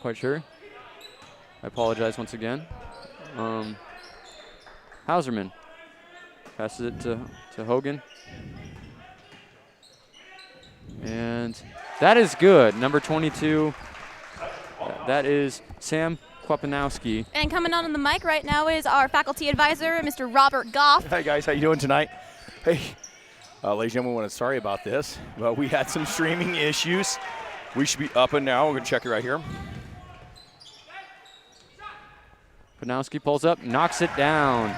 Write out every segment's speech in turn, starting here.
quite sure. I apologize once again. Hauserman passes it to Hogan. And that is good. Number 22, that is Sam Kwepanowski. And coming on the mic right now is our faculty advisor, Mr. Robert Goff. Hi, guys. How you doing tonight? Hey, ladies and gentlemen, we want to sorry about this, but we had some streaming issues. We should be up and now. We're going to check it right here. Kwepanowski pulls up, knocks it down.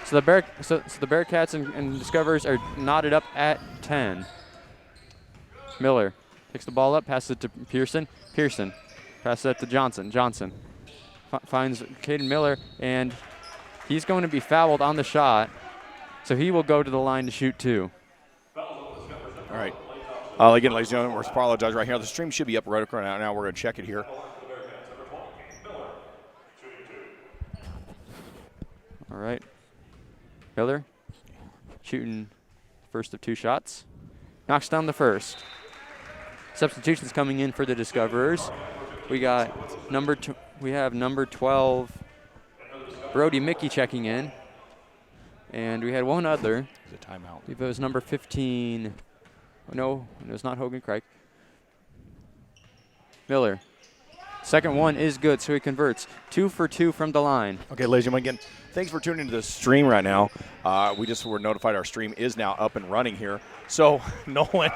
So the Bearcats and Discoverers are knotted up at 10. Miller picks the ball up, passes it to Pearson. Pearson passes it to Johnson. Johnson finds Caden Miller, and he's going to be fouled on the shot, so he will go to the line to shoot 2. All right. Again, ladies and gentlemen, we're apologize right here. The stream should be up right now. We're going to check it here. All right. Miller shooting first of 2 shots. Knocks down the first. Substitutions coming in for the Discoverers. We got we have number 12, Brody Mickey checking in. And we had one other. It's a timeout. I believe it was number 15. No, it was not Hogan Craig. Miller. Second one is good, so he converts. 2 for 2 from the line. Okay, ladies and gentlemen, again, thanks for tuning into the stream right now. We just were notified our stream is now up and running here. So Nolan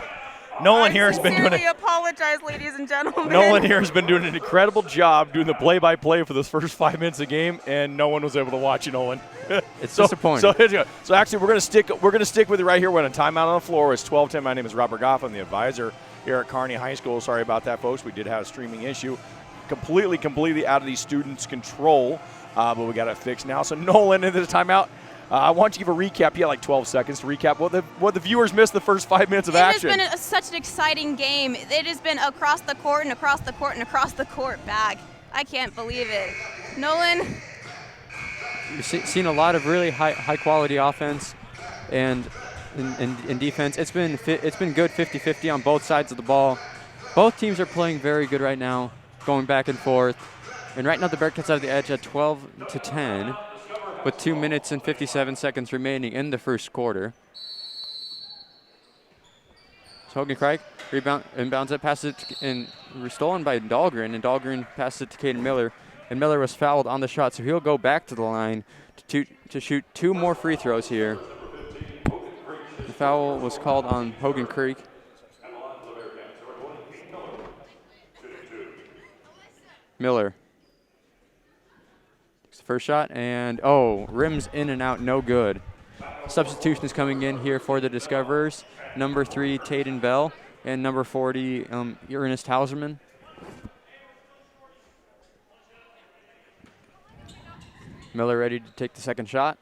here has been doing it. I apologize, ladies and gentlemen. Nolan here has been doing an incredible job doing the play-by-play for those first 5 minutes of the game, and no one was able to watch it, Nolan. It's disappointing. So actually, we're gonna stick with it right here. We're in a timeout on the floor. It's 12:10. My name is Robert Goff. I'm the advisor here at Kearney High School. Sorry about that, folks. We did have a streaming issue, completely out of these students' control, but we got it fixed now. So Nolan into the timeout. I want you to give a recap. You had like 12 seconds to recap what the viewers missed the first 5 minutes of action. It has been such an exciting game. It has been across the court and across the court and across the court back. I can't believe it. Nolan? You've seen a lot of really high quality offense and in defense. It's been good 50-50 on both sides of the ball. Both teams are playing very good right now, going back and forth. And right now the Bearcats have the edge at 12-10. With 2 minutes and 57 seconds remaining in the first quarter. So Hogan Craig inbounds it, passes it, and stolen by Dahlgren, and Dahlgren passes it to Caden Miller. And Miller was fouled on the shot, so he'll go back to the line to shoot 2 more free throws here. The foul was called on Hogan Creek. Miller. First shot, and rims in and out, no good. Substitution is coming in here for the Discoverers. Number 3, Tayden Bell, and number 40, Ernest Hauserman. Miller ready to take the second shot.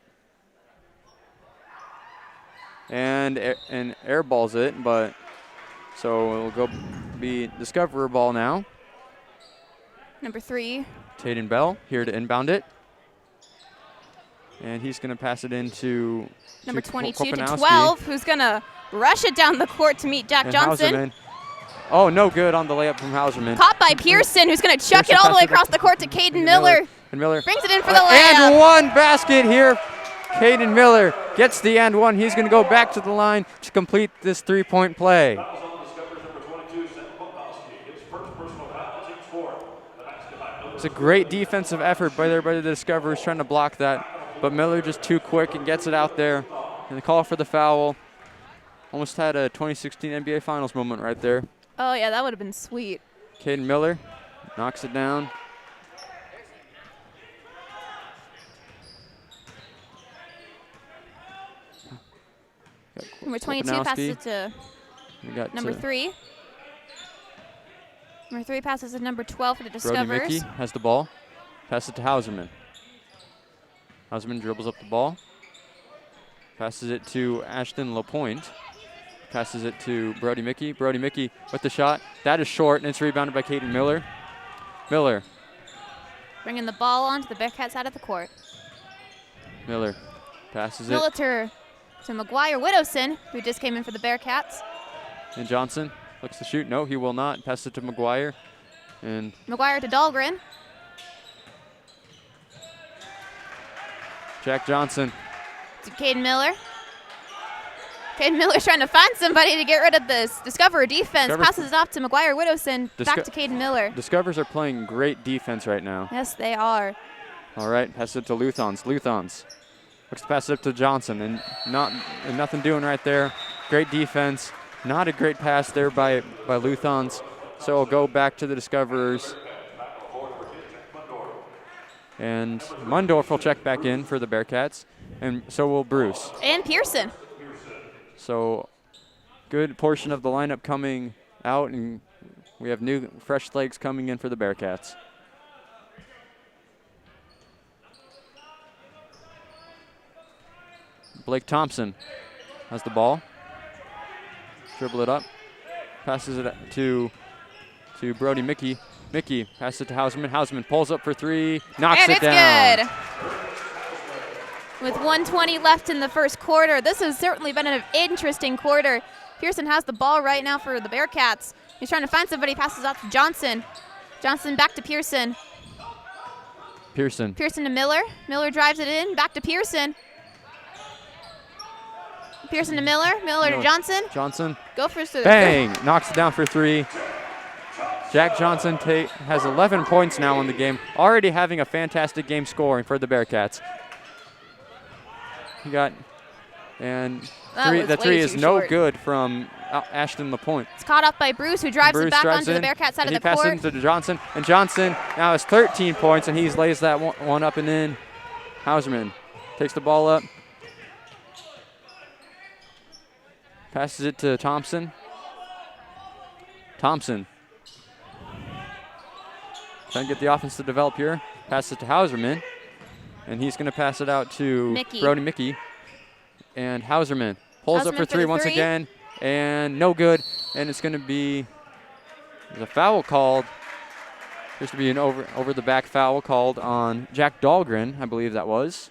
And airballs it, but so it'll go be Discoverer ball now. Number 3. Tayden Bell here to inbound it. And he's going to pass it into number 22 to 12, who's going to rush it down the court to meet Jack and Johnson. Hauserman. Oh, no good on the layup from Hauserman. Caught by Pearson, who's going to chuck it all the way across the court to Caden Miller. And Miller brings it in for the layup. And one basket here. Caden Miller gets the and one. He's going to go back to the line to complete this 3-point play. It's a great defensive effort by the Discoverers trying to block that. But Miller just too quick and gets it out there. And the call for the foul. Almost had a 2016 NBA Finals moment right there. Oh, yeah, that would have been sweet. Caden Miller knocks it down. Number 22 passes it to number 3. Number 3 passes to number 12 for the Discoverers. Brody Mickey has the ball. Passes it to Hauserman. Hauserman dribbles up the ball. Passes it to Ashton LaPointe. Passes it to Brody Mickey. Brody Mickey with the shot. That is short, and it's rebounded by Caden Miller. Miller. Bringing the ball onto the Bearcat side of the court. Miller passes it. Militer to McGuire Widowson, who just came in for the Bearcats. And Johnson looks to shoot. No, he will not. Passes it to McGuire. And McGuire to Dahlgren. Jack Johnson. To Caden Miller. Caden Miller's trying to find somebody to get rid of this Discover defense. Passes it off to McGuire Widowson. Back to Caden Miller. Discovers are playing great defense right now. Yes, they are. All right, pass it to Luthans. Luthans looks to pass it up to Johnson, and nothing doing right there. Great defense. Not a great pass there by Luthans. So we'll go back to the Discoverers. And Mundorf will check back in for the Bearcats, and so will Bruce. And Pearson. So good portion of the lineup coming out, and we have new fresh legs coming in for the Bearcats. Blake Thompson has the ball. Dribble it up. Passes it to Brody Mickey. Mickey passes it to Hauserman. Hauserman pulls up for three. Knocks it down. Good. With 1:20 left in the first quarter, this has certainly been an interesting quarter. Pearson has the ball right now for the Bearcats. He's trying to find somebody. Passes off to Johnson. Johnson back to Pearson. Pearson. Pearson to Miller. Miller drives it in. Back to Pearson. Pearson to Miller. Miller to Johnson. Johnson. Go for the bang! Knocks it down for three. Jack Johnson has 11 points now in the game. Already having a fantastic game scoring for the Bearcats. He got, and the three is no good from Ashton LaPointe. It's caught up by Bruce, who drives it back onto the Bearcat side of the court. He passes it to Johnson, and Johnson now has 13 points, and he lays that one up and in. Hauserman takes the ball up. Passes it to Thompson. Thompson. Trying to get the offense to develop here. Passes it to Hauserman. And he's going to pass it out to Brody Mickey. And Hauserman pulls up for three once again. And no good. And it's going to be there's a foul called. There's to be an over the back foul called on Jack Dahlgren, I believe that was.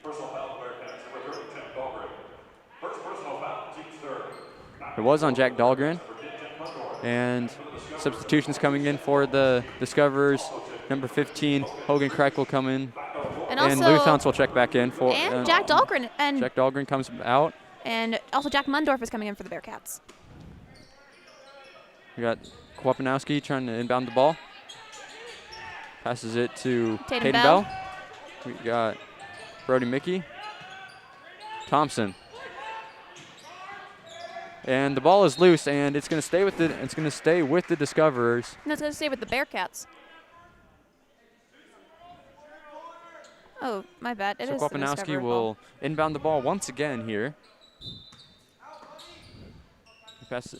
It was on Jack Dahlgren. And substitutions coming in for the Discoverers. Number 15, Hogan Kreik will come in. And Luthans will check back in for. And Jack Dahlgren. And Jack Dahlgren comes out. And also Jack Mundorf is coming in for the Bearcats. We got Kwapanowski trying to inbound the ball. Passes it to Tatum Bell. We got Brody Mickey. Thompson. And the ball is loose, and it's going to stay with the Discoverers. No, it's going to stay with the Bearcats. Oh, my bad. It is Kwapanowski will inbound the ball once again here. Pass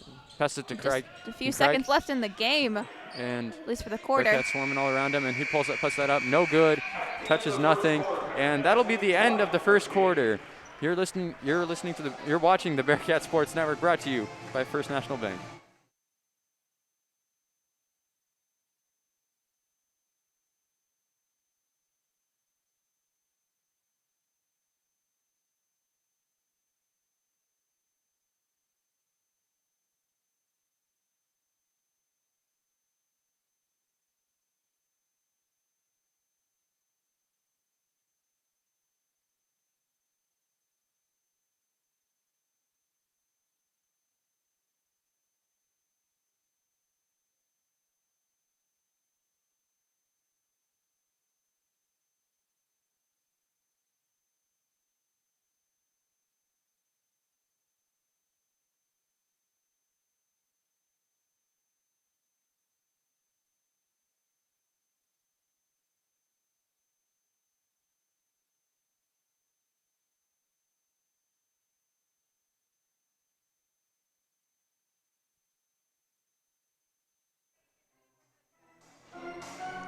it to Craig. A few seconds left in the game. And at least for the quarter. Bearcats swarming all around him, and he puts that up. No good. Touches nothing. And that'll be the end of the first quarter. You're watching the Bearcat Sports Network, brought to you by First National Bank.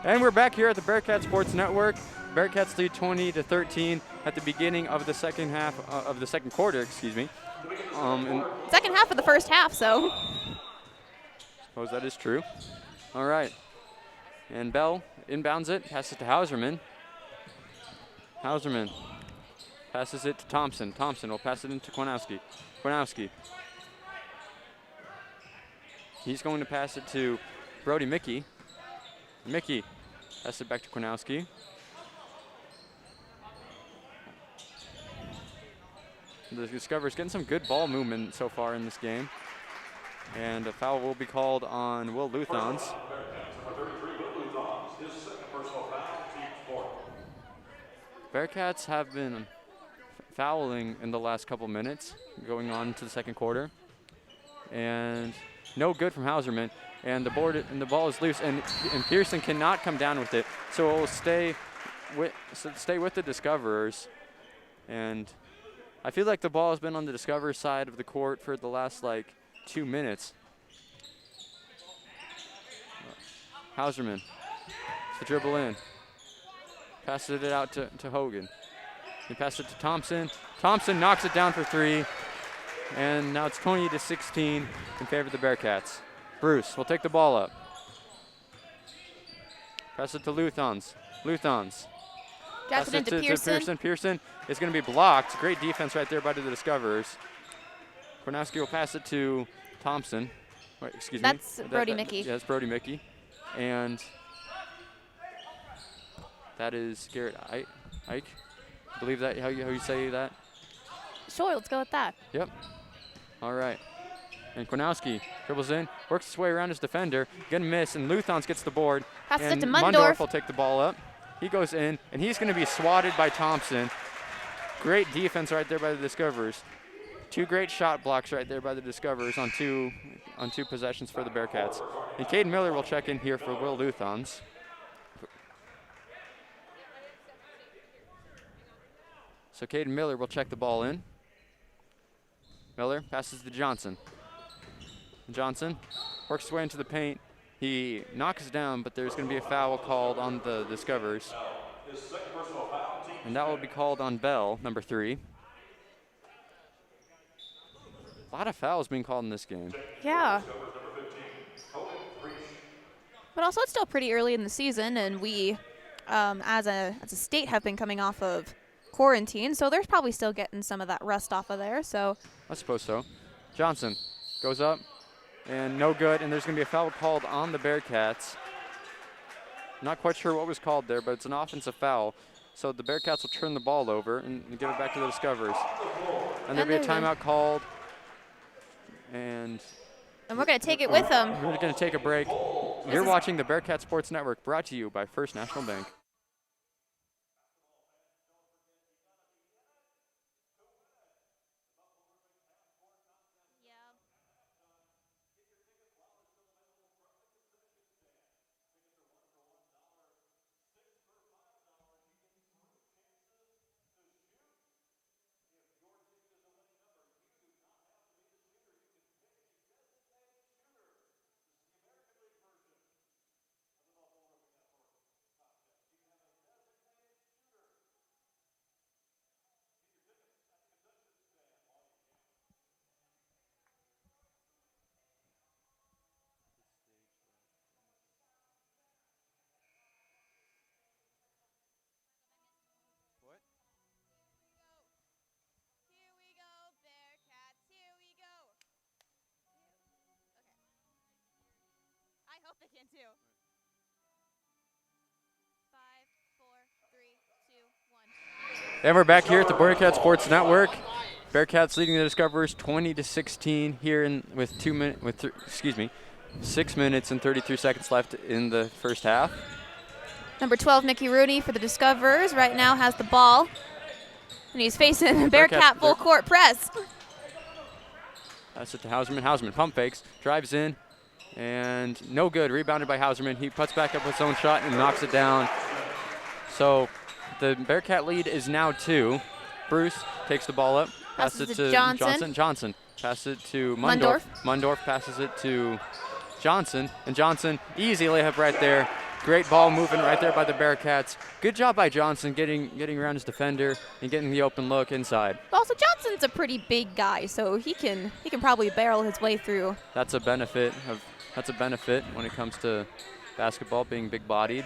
And we're back here at the Bearcat Sports Network. Bearcats lead 20-13 at the beginning of the second half of the second quarter, excuse me. Second half of the first half, so. Suppose that is true. All right. And Bell inbounds it, passes it to Hauserman. Hauserman passes it to Thompson. Thompson will pass it into Kwanowski. Kwanowski. He's going to pass it to Brody Mickey. Mickey. Pass it back to Kornowski. The Discoverers getting some good ball movement so far in this game. And a foul will be called on Will Luthans. Bearcats have been fouling in the last couple minutes, going on to the second quarter. And no good from Hauserman. And the ball is loose, and Pearson cannot come down with it. So it will stay with the Discoverers. And I feel like the ball has been on the Discover side of the court for the last, 2 minutes. Hauserman to dribble in. Passes it out to Hogan. He passes it to Thompson. Thompson knocks it down for 3. And now it's 20-16 in favor of the Bearcats. Bruce will take the ball up. Pass it to Luthans. Drops it into Pearson. Pearson is going to be blocked. Great defense right there by the Discoverers. Kornowski will pass it to Thompson. Wait, excuse me. That's Brody Mickey. Yeah, that's Brody Mickey. And that is Garrett Ike. I believe that how you say that? Sure, let's go with that. Yep. All right. And Kornowski dribbles in, works his way around his defender, gonna miss, and Luthans gets the board. Passes it to Mundorf Mundorf. will take the ball up. He goes in, and he's gonna be swatted by Thompson. Great defense right there by the Discoverers. 2 great shot blocks right there by the Discoverers on two possessions for the Bearcats. And Caden Miller will check in here for Will Luthans. So Caden Miller will check the ball in. Miller passes to Johnson. Johnson works his way into the paint. He knocks down, but there's going to be a foul called on the Discoverers. And that will be called on Bell, number 3. A lot of fouls being called in this game. Yeah. But also, it's still pretty early in the season, and we, as a state, have been coming off of quarantine, so they're probably still getting some of that rust off of there. So I suppose so. Johnson goes up, and no good, and there's going to be a foul called on the Bearcats. Not quite sure what was called there, but it's an offensive foul. So the Bearcats will turn the ball over and give it back to the Discoverers. And there'll be a timeout called. And we're going to take it with them. We're going to take a break. You're watching the Bearcat Sports Network, brought to you by First National Bank. They can too. 5, 4, 3, 2, 1. And we're back here at the Bearcat Sports Network. Bearcats leading the Discoverers 20-16 here with 6 minutes and 33 seconds left in the first half. Number 12, Mickey Rooney for the Discoverers right now has the ball, and he's facing Bearcat full court press. That's it to Hauserman. Hauserman pump fakes, drives in. And no good, rebounded by Hauserman. He puts back up his own shot and knocks it down. So the Bearcat lead is now 2. Bruce takes the ball up, passes it to Johnson. Johnson passes it to Mundorf. Mundorf passes it to Johnson. And Johnson, easy layup right there. Great ball movement right there by the Bearcats. Good job by Johnson getting around his defender and getting the open look inside. Also, Johnson's a pretty big guy, so he can probably barrel his way through. That's a benefit when it comes to basketball, being big-bodied.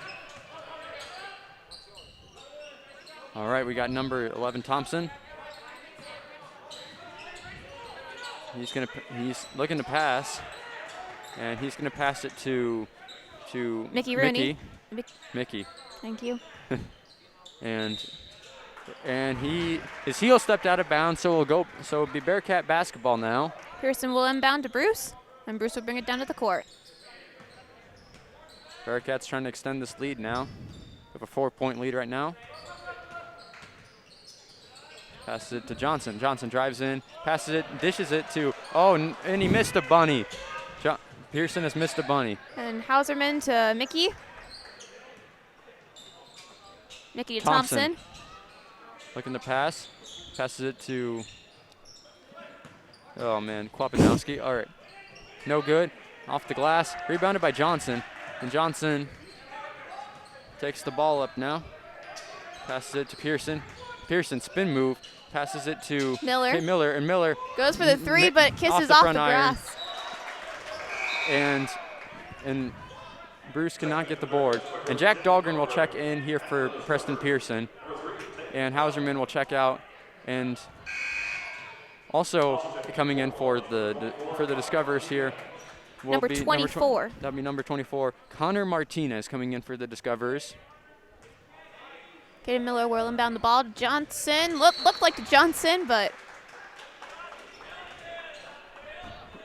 All right, we got number 11 Thompson. He's looking to pass, and he's gonna pass it to to Mickey Rooney. Mickey. Thank you. And his heel stepped out of bounds, so it'll be Bearcat basketball now. Pearson will inbound to Bruce, and Bruce will bring it down to the court. Bearcats trying to extend this lead now. We have a 4-point lead right now. Passes it to Johnson. Johnson drives in, passes it, dishes it to, and he missed a bunny. Pearson has missed a bunny. And Hauserman to Mickey. Mickey to Thompson. Looking to pass. Passes it to, Kwapanowski. All right. No good. Off the glass. Rebounded by Johnson. And Johnson takes the ball up now. Passes it to Pearson. Pearson, spin move. Passes it to Miller. Miller. And Miller goes for the three, but kisses off the grass. And Bruce cannot get the board. And Jack Dahlgren will check in here for Preston Pearson. And Hauserman will check out. And also coming in for the Discoverers here will number be 24. That'll be number 24. Connor Martinez coming in for the Discoverers. Caden Miller will inbound the ball. Johnson looked like to Johnson, but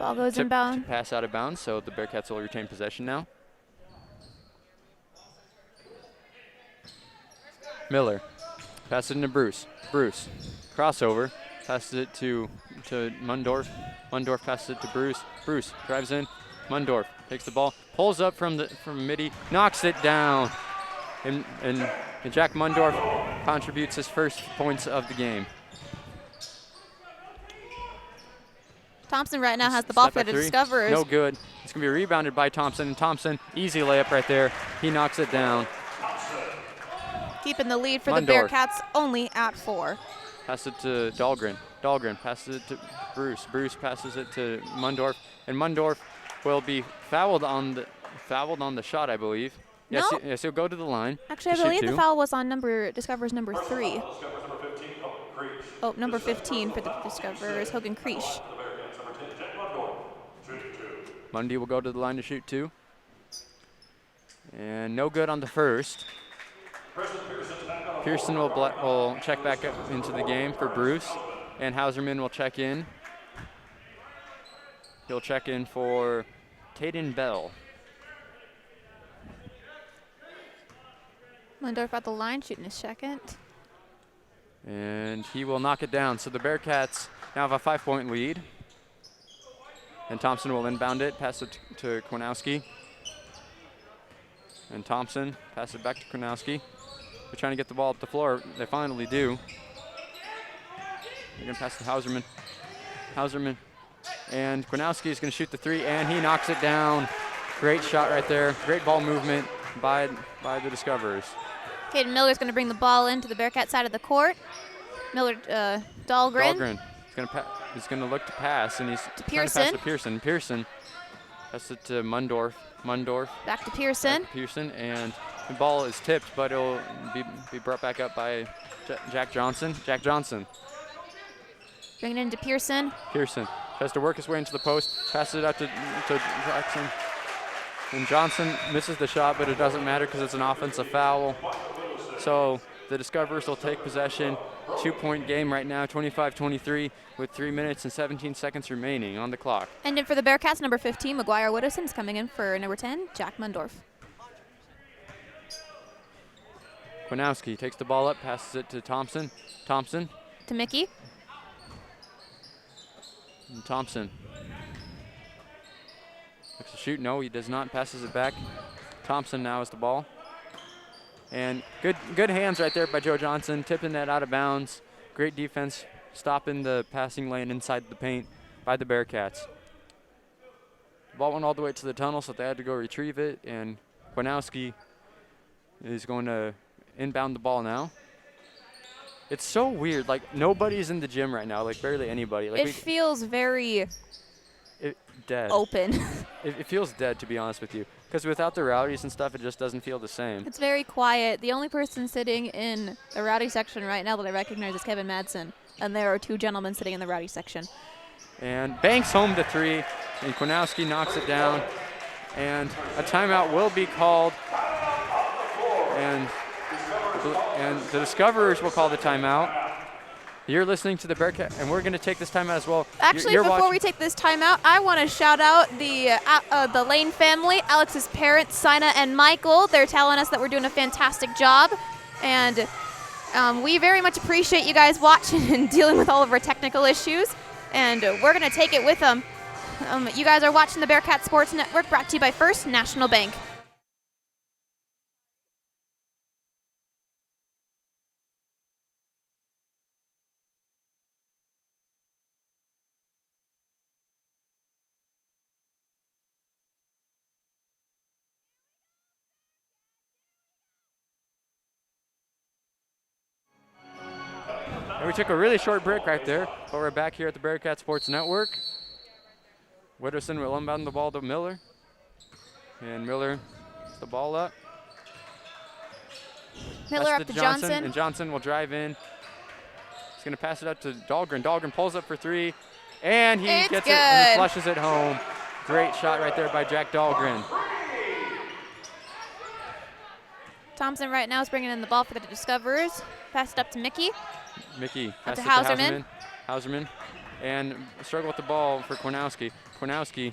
ball goes inbound. Pass out of bounds, so the Bearcats will retain possession now. Miller passes it into Bruce. Bruce crossover, passes it to Mundorf. Mundorf passes it to Bruce. Bruce drives in. Mundorf takes the ball, pulls up from midi, knocks it down, and Jack Mundorf contributes his first points of the game. Thompson right now has the ball for the Discoverers. No good. It's going to be rebounded by Thompson. And Thompson, easy layup right there. He knocks it down. Keeping the lead for the Bearcats only at 4. Passes it to Dahlgren. Dahlgren passes it to Bruce. Bruce passes it to Mundorf. And Mundorf will be fouled on the shot, I believe. Yes, no. Yes, he'll go to the line. Actually, I believe the foul was on Discoverers number 3. Oh, number 15 for the Discoverers, Hogan Creesh. Mundy will go to the line to shoot 2. And no good on the first. Pearson will check back up into the game for Bruce. And Hauserman will check in. He'll check in for Tayden Bell. Mundorf at the line, shooting his second. And he will knock it down. So the Bearcats now have a 5-point lead. And Thompson will inbound it, pass it to Kwiatkowski. And Thompson pass it back to Kwiatkowski. They're trying to get the ball up the floor. They finally do. They're going to pass to Hauserman. Hauserman. And Kwiatkowski is going to shoot the 3, and he knocks it down. Great shot right there. Great ball movement by the Discoverers. Caden Miller is going to bring the ball into the Bearcat side of the court. Dahlgren. Dahlgren is going to look to pass, and he's trying to pass to Pearson. Pearson passes it to Mundorf. Mundorf. Back to Pearson. And the ball is tipped, but it'll be brought back up by Jack Johnson. Jack Johnson. Bring it into Pearson. Pearson tries to work his way into the post, passes it out to Jackson. And Johnson misses the shot, but it doesn't matter because it's an offensive foul. So the Discoverers will take possession. 2-point game right now, 25-23, with 3 minutes and 17 seconds remaining on the clock. And in for the Bearcats, number 15, McGuire Widdowson's coming in for number 10, Jack Mundorf. Kwiatkowski takes the ball up, passes it to Thompson. Thompson. To Mickey. And Thompson. Looks to shoot. No, he does not. Passes it back. Thompson now has the ball. And good hands right there by Joe Johnson, tipping that out of bounds. Great defense, stopping the passing lane inside the paint by the Bearcats. The ball went all the way to the tunnel, so they had to go retrieve it. And Kwiatkowski is going to inbound the ball now. It's so weird. Like, nobody's in the gym right now, like barely anybody. Like, it feels very dead. Open. It feels dead, to be honest with you. Because without the rowdies and stuff, it just doesn't feel the same. It's very quiet. The only person sitting in the rowdy section right now that I recognize is Kevin Madsen. And there are 2 gentlemen sitting in the rowdy section. And banks home the 3, and Kwiatkowski knocks it down. And a timeout will be called. And the Discoverers will call the timeout. You're listening to the Bearcat, and we're going to take this timeout as well. Actually, before we take this timeout, I want to shout out the Lane family, Alex's parents, Sina and Michael. They're telling us that we're doing a fantastic job, and we very much appreciate you guys watching and dealing with all of our technical issues, and we're going to take it with them. You guys are watching the Bearcat Sports Network, brought to you by First National Bank. And we took a really short break right there, but we're back here at the Bearcat Sports Network. Witterson will inbound the ball to Miller. And Miller gets the ball up. Miller up to Johnson. And Johnson will drive in. He's going to pass it out to Dahlgren. Dahlgren pulls up for three, and he gets it and he flushes it home. Great shot right there by Jack Dahlgren. Thompson right now is bringing in the ball for the Discoverers. Pass it up to Mickey. Mickey up passes to Hauserman. Hauserman. And struggle with the ball for Kornowski. Kornowski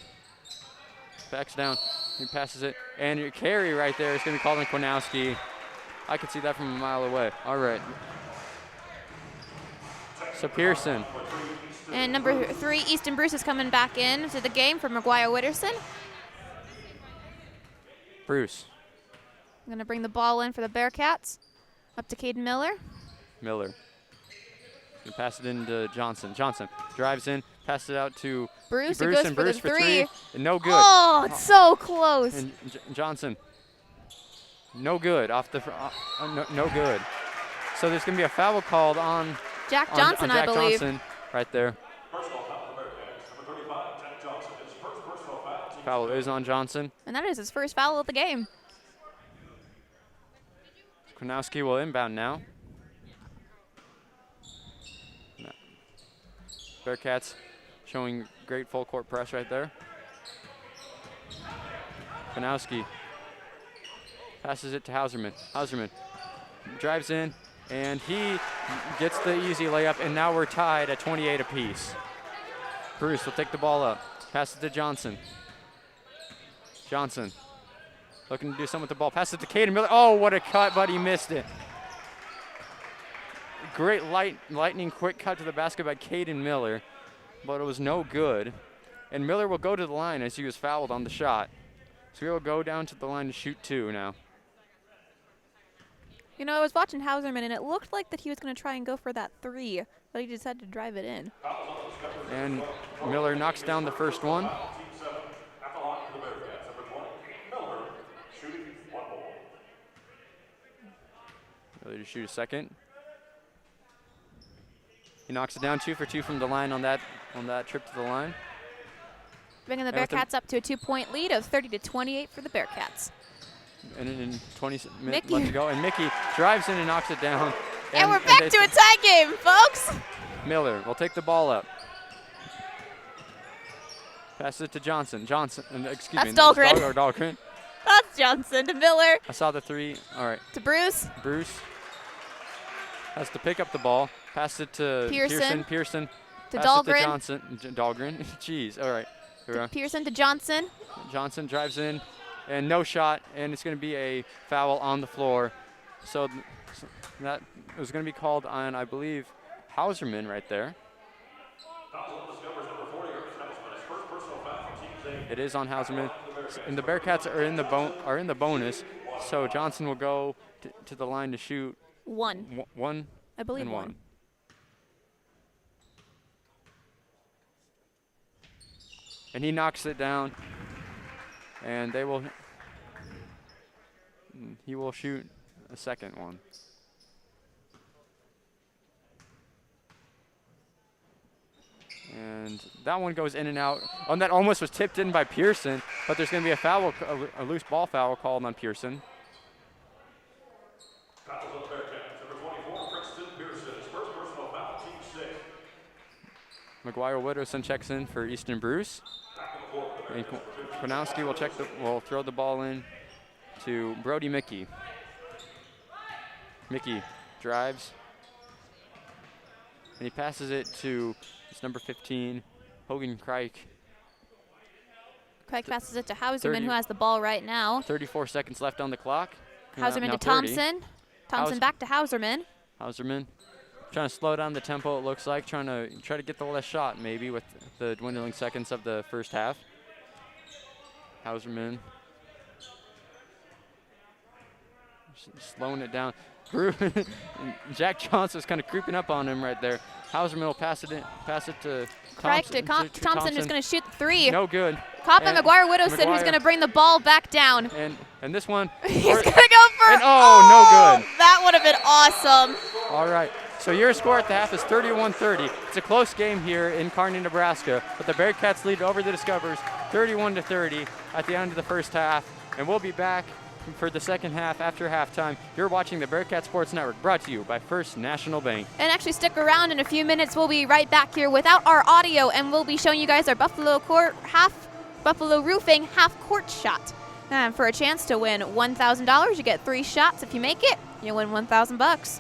backs down. He passes it. And your carry right there is going to be called on Kornowski. I could see that from a mile away. All right. So Pearson. And number 3, Easton Bruce is coming back in to the game for McGuire Witterson. Bruce. I'm going to bring the ball in for the Bearcats. Up to Caden Miller. Miller. Gonna pass it into Johnson. Johnson drives in, passes it out to Bruce. Bruce, It goes and for Bruce the for three. And no good. Oh, it's so close. And Johnson. No good. Off the no good. So there's going to be a foul called on Jack Johnson, on Jack I believe. Johnson right there. Foul is on Johnson. And that is his first foul of the game. Kornowski will inbound now. Bearcats showing great full court press right there. Kornowski passes it to Hauserman. Hauserman drives in, and he gets the easy layup, and now we're tied at 28 apiece. Bruce will take the ball up. Pass it to Johnson. Johnson looking to do something with the ball. Pass it to Caden Miller. Oh, what a cut, but he missed it. Great lightning quick cut to the basket by Caden Miller, but it was no good. And Miller will go to the line as he was fouled on the shot. So he will go down to the line to shoot 2 now. You know, I was watching Hauserman, and it looked like that he was going to try and go for that 3, but he decided to drive it in. And Miller knocks down the first one. Miller to shoot a second. He knocks it down 2 for 2 from the line on that trip to the line. Bringing the Bearcats up to a 2-point lead of 30-28 for the Bearcats. And in 20 minutes left to go, and Mickey drives in and knocks it down. And we're back to a tie game, folks. Miller will take the ball up. Passes it to Johnson. Excuse me. Dahlgren. Dahlgren. That's Johnson to Miller. I saw the 3. All right. To Bruce. Bruce has to pick up the ball. Pass it to Pearson. To Pass Dahlgren. it to Johnson. Dahlgren. Jeez. All right. To Pearson to Johnson. Johnson drives in, and no shot, and it's going to be a foul on the floor. So that was going to be called on, I believe, Hauserman right there. It is on Hauserman, and the Bearcats are in the bonus. So Johnson will go to the line to shoot 1. One. I believe and 1. And he knocks it down, and he will shoot a second one. And that one goes in and out. Oh, that almost was tipped in by Pearson, but there's going to be a loose ball foul called on Pearson. McGuire Witterson checks in for Easton Bruce. And Kwanowski will throw the ball in to Brody Mickey. Mickey drives, and he passes it to it's number 15, Hogan Kreik. Kreik passes it to Hauserman, who has the ball right now. 34 seconds left on the clock. Hauserman to 30. Thompson. Thompson back to Hauserman. Hauserman trying to slow down the tempo, it looks like, trying to get the last shot maybe with the dwindling seconds of the first half. Hauserman slowing it down. Jack Johnson's kind of creeping up on him right there. Hauserman will pass it to Thompson. Thompson, who's going to shoot the three. No good. Caught by McGuire-Widdowson, who's going to bring the ball back down. And this one. He's going to go for it. No good. That would have been awesome. All right. So your score at the half is 31-30. It's a close game here in Kearney, Nebraska, but the Bearcats lead over the Discoverers 31-30 at the end of the first half. And we'll be back for the second half after halftime. You're watching the Bearcat Sports Network, brought to you by First National Bank. And actually stick around in a few minutes. We'll be right back here without our audio, and we'll be showing you guys our Buffalo Roofing half-court shot. And for a chance to win $1,000, you get 3 shots. If you make it, you win $1,000.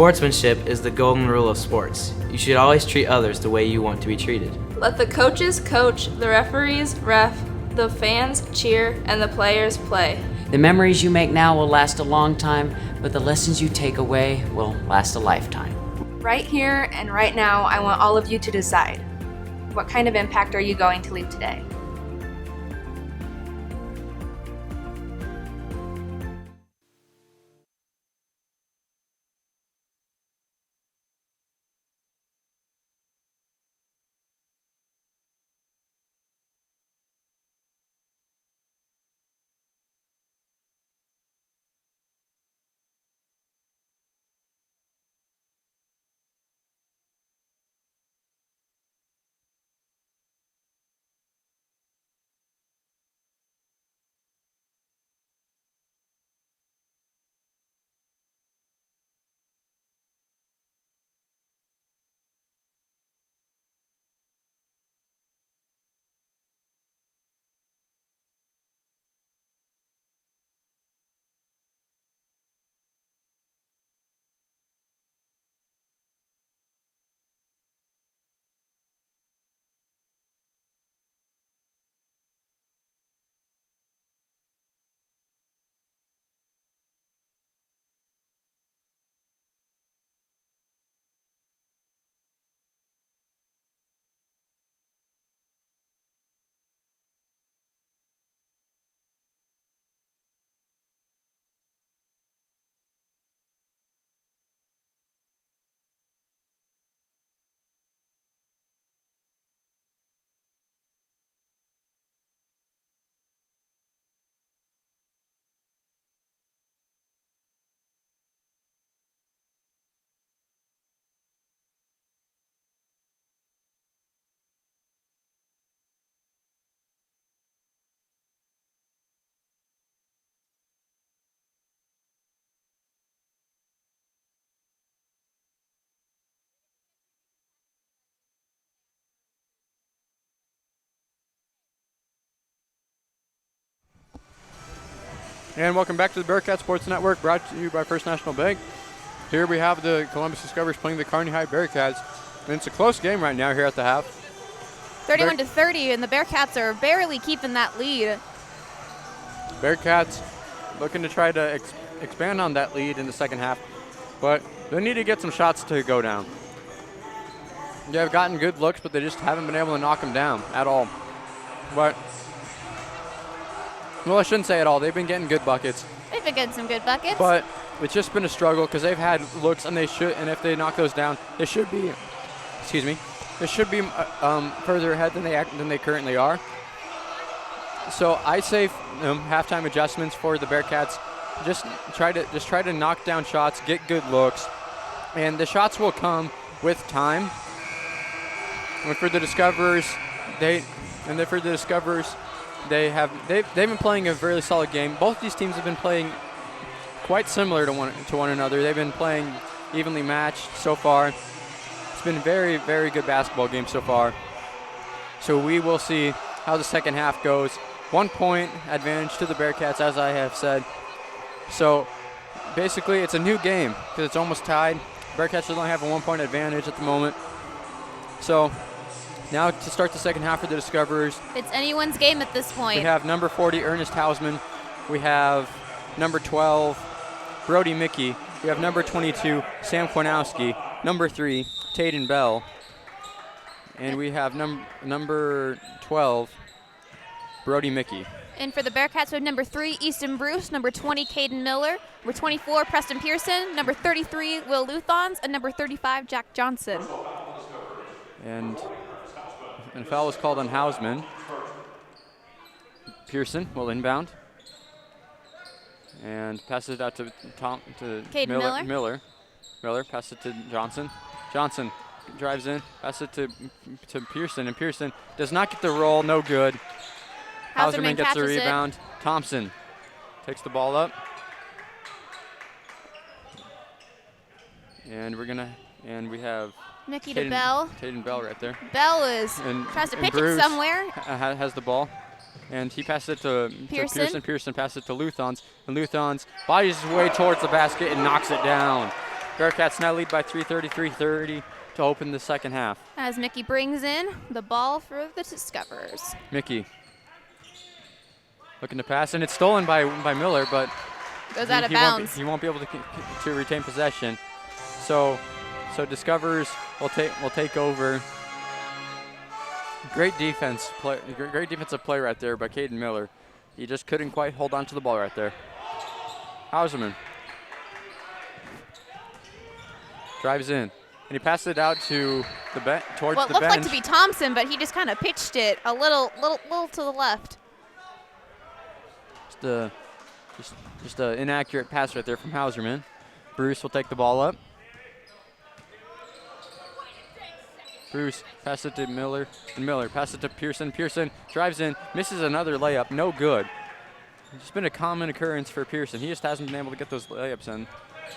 Sportsmanship is the golden rule of sports. You should always treat others the way you want to be treated. Let the coaches coach, the referees ref, the fans cheer, and the players play. The memories you make now will last a long time, but the lessons you take away will last a lifetime. Right here and right now, I want all of you to decide. What kind of impact are you going to leave today? And welcome back to the Bearcat Sports Network, brought to you by First National Bank. Here we have the Columbus Discoverers playing the Kearney High Bearcats. And it's a close game right now here at the half. 31-30, and the Bearcats are barely keeping that lead. Bearcats looking to try to expand on that lead in the second half, but they need to get some shots to go down. They've gotten good looks, but they just haven't been able to knock them down at all. But, well, I shouldn't say at all. They've been getting good buckets. They've been getting some good buckets. But it's just been a struggle because they've had looks, and if they knock those down, they should be, further ahead than they currently are. So I say halftime adjustments for the Bearcats. Just try to knock down shots, get good looks, and the shots will come with time. And for the Discoverers, they've been playing a really solid game. Both these teams have been playing quite similar to one another. They've been playing evenly matched so far. It's been a very, very good basketball game so far. So we will see how the second half goes. 1 point advantage to the Bearcats, as I have said. So basically it's a new game because it's almost tied. Bearcats only have a 1 point advantage at the moment. So now to start the second half for the Discoverers. It's anyone's game at this point. We have number 40, Ernest Hausman. We have number 12, Brody Mickey. We have number 22, Sam Kwanowski. Number 3, Tayden Bell. And we have number 12, Brody Mickey. And for the Bearcats, we have number 3, Easton Bruce, number 20, Caden Miller, number 24, Preston Pearson, number 33, Will Luthons, and number 35, Jack Johnson. And a foul was called on Hausman. Pearson will inbound. And passes it out to Caden Miller passes it to Johnson. Johnson drives in, passes it to Pearson, and Pearson does not get the roll, no good. Hauserman gets the rebound. Thompson takes the ball up. And we have Mickey to Bell. Tayden Bell right there. Bell tries to pitch it somewhere. Has the ball. And he passes it to Pearson. Pearson passes it to Luthons. And Luthons bodies his way towards the basket and knocks it down. Bearcats now lead by 3:30 to open the second half. As Mickey brings in the ball for the Discoverers. Mickey looking to pass, and it's stolen by Miller, but Goes out of bounds. He won't be able to retain possession. So Discoverers will take over. Great defensive play right there by Caden Miller. He just couldn't quite hold on to the ball right there. Hauserman drives in, and he passes it out to towards the bench. Well, it looked like to be Thompson, but he just kind of pitched it a little to the left. Just an inaccurate pass right there from Hauserman. Bruce will take the ball up. Bruce passes it to Miller, and Miller passes it to Pearson. Pearson drives in, misses another layup, no good. It's been a common occurrence for Pearson. He just hasn't been able to get those layups in.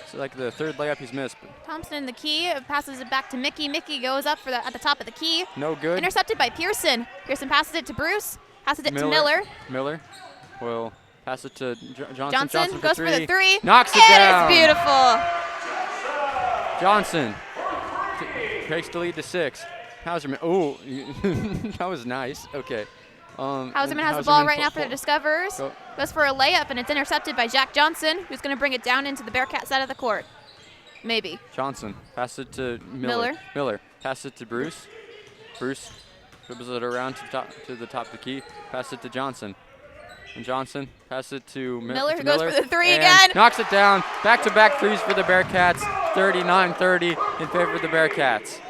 It's like the third layup he's missed. Thompson in the key, passes it back to Mickey. Mickey goes up at the top of the key. No good. Intercepted by Pearson. Pearson passes it to Bruce, passes it to Miller. Miller will pass it to Johnson. Johnson goes for the three. Knocks it down. It's beautiful. Johnson takes the lead to 6. Hauserman, oh, that was nice. Okay. Hauserman has the ball right now for the Discoverers. Goes for a layup, and it's intercepted by Jack Johnson, who's going to bring it down into the Bearcat side of the court. Maybe. Johnson, pass it to Miller. Miller, pass it to Bruce. Bruce dribbles it around to the top of the key. Pass it to Johnson. And Johnson pass it to Miller, who Miller, goes for the three and again. Knocks it down. Back-to-back threes for the Bearcats. 39-30 in favor of the Bearcats.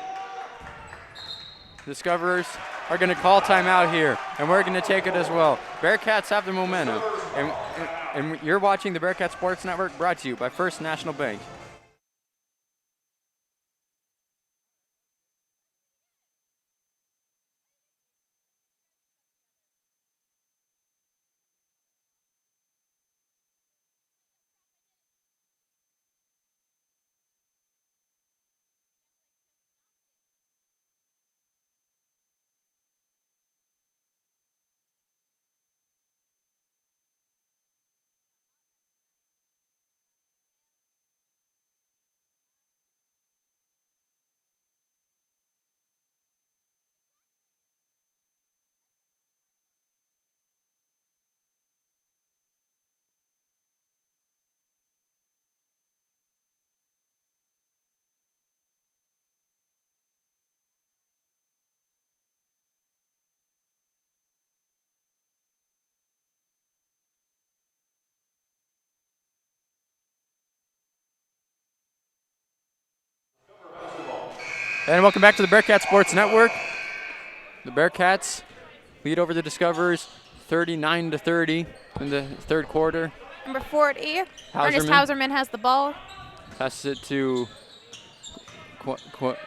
Discoverers are going to call timeout here, and we're going to take it as well. Bearcats have the momentum, and you're watching the Bearcat Sports Network, brought to you by First National Bank. And welcome back to the Bearcat Sports Network. The Bearcats lead over the Discoverers 39-30 in the third quarter. Number 40, Ernest Hauserman has the ball. Passes it to Kwanowski,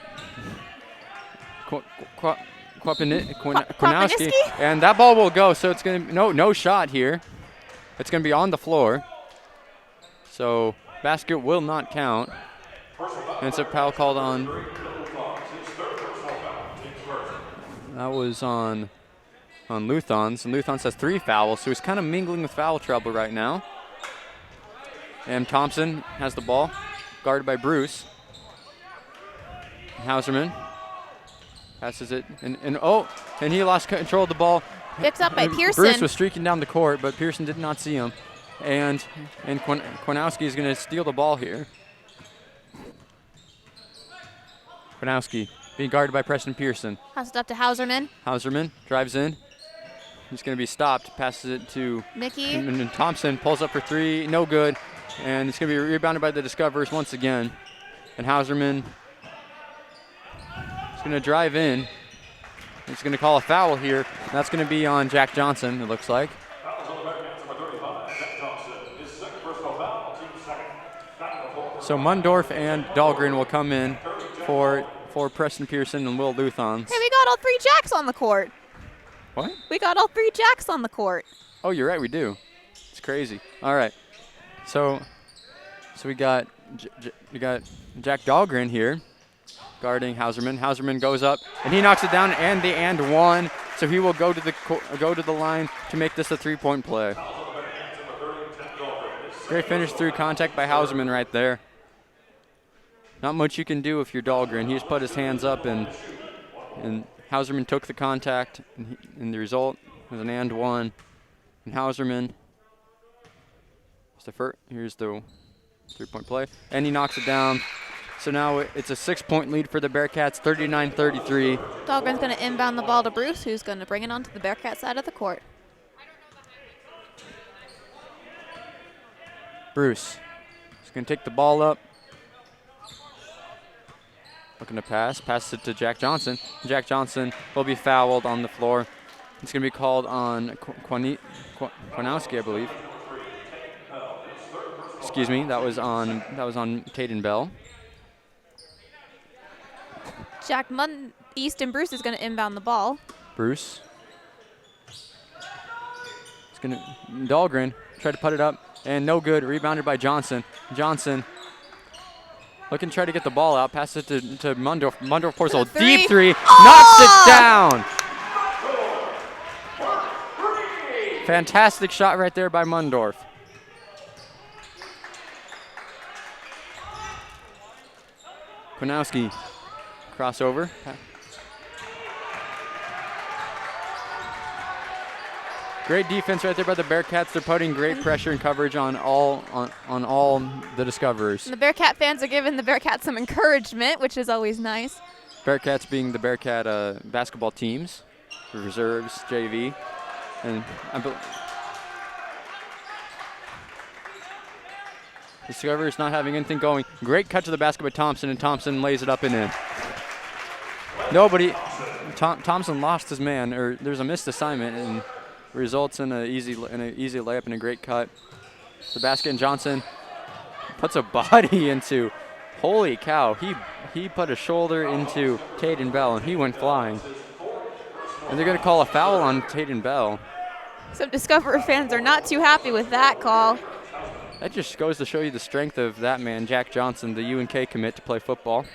and that ball will go. So it's going to no shot here. It's going to be on the floor. So basket will not count. And it's a foul called on. That was on Luthans, and Luthans has 3 fouls, so he's kind of mingling with foul trouble right now. And Thompson has the ball, guarded by Bruce. Hauserman passes it, and he lost control of the ball. Picked up by Pearson. Bruce was streaking down the court, but Pearson did not see him. And Kwanowski is going to steal the ball here. Kwanowski being guarded by Preston Pearson. Passes it up to Hauserman. Hauserman drives in. He's going to be stopped. Passes it to Mickey. And Thompson pulls up for 3. No good. And it's going to be rebounded by the Discoverers once again. And Hauserman is going to drive in. He's going to call a foul here. And that's going to be on Jack Johnson, it looks like. So Mundorf and Dahlgren will come in for Preston Pearson and Will Luthans. Hey, we got all 3 Jacks on the court. What? We got all 3 Jacks on the court. Oh, you're right, we do. It's crazy. All right. So we got Jack Dahlgren here guarding Hauserman. Hauserman goes up and he knocks it down and the and one. So he will go to the line to make this a 3-point play. Great finish through contact by Hauserman right there. not much you can do if you're Dahlgren. He just put his hands up, and Hauserman took the contact, and the result was an and one. And Hauserman, here's the 3-point play, and he knocks it down. So now it's a 6-point lead for the Bearcats, 39-33. Dahlgren's going to inbound the ball to Bruce, who's going to bring it onto the Bearcat side of the court. Bruce is going to take the ball up. Looking to pass it to Jack Johnson. Jack Johnson will be fouled on the floor. It's going to be called on Kwanowski, I believe. Excuse me, that was on Taden Bell. Easton Bruce is going to inbound the ball. Bruce. It's going to Dahlgren try to put it up, and no good. Rebounded by Johnson. Johnson looking to try to get the ball out. Pass it to Mundorf. Mundorf pours a deep three. Knocks it down. Fantastic shot right there by Mundorf. Kwanowski. Crossover. Great defense right there by the Bearcats. They're putting great pressure and coverage on all the Discoverers. And the Bearcat fans are giving the Bearcats some encouragement, which is always nice. Bearcats being the Bearcat basketball teams, reserves, JV, and Discoverers not having anything going. Great cut to the basket by Thompson, and Thompson lays it up and in. Thompson lost his man, or there's a missed assignment, and results in an easy layup and a great cut. The basket, and Johnson puts a body into. Holy cow! He put a shoulder into Taden Bell, and he went flying. And they're going to call a foul on Taden Bell. Some Discoverer fans are not too happy with that call. That just goes to show you the strength of that man, Jack Johnson, the UNK commit to play football.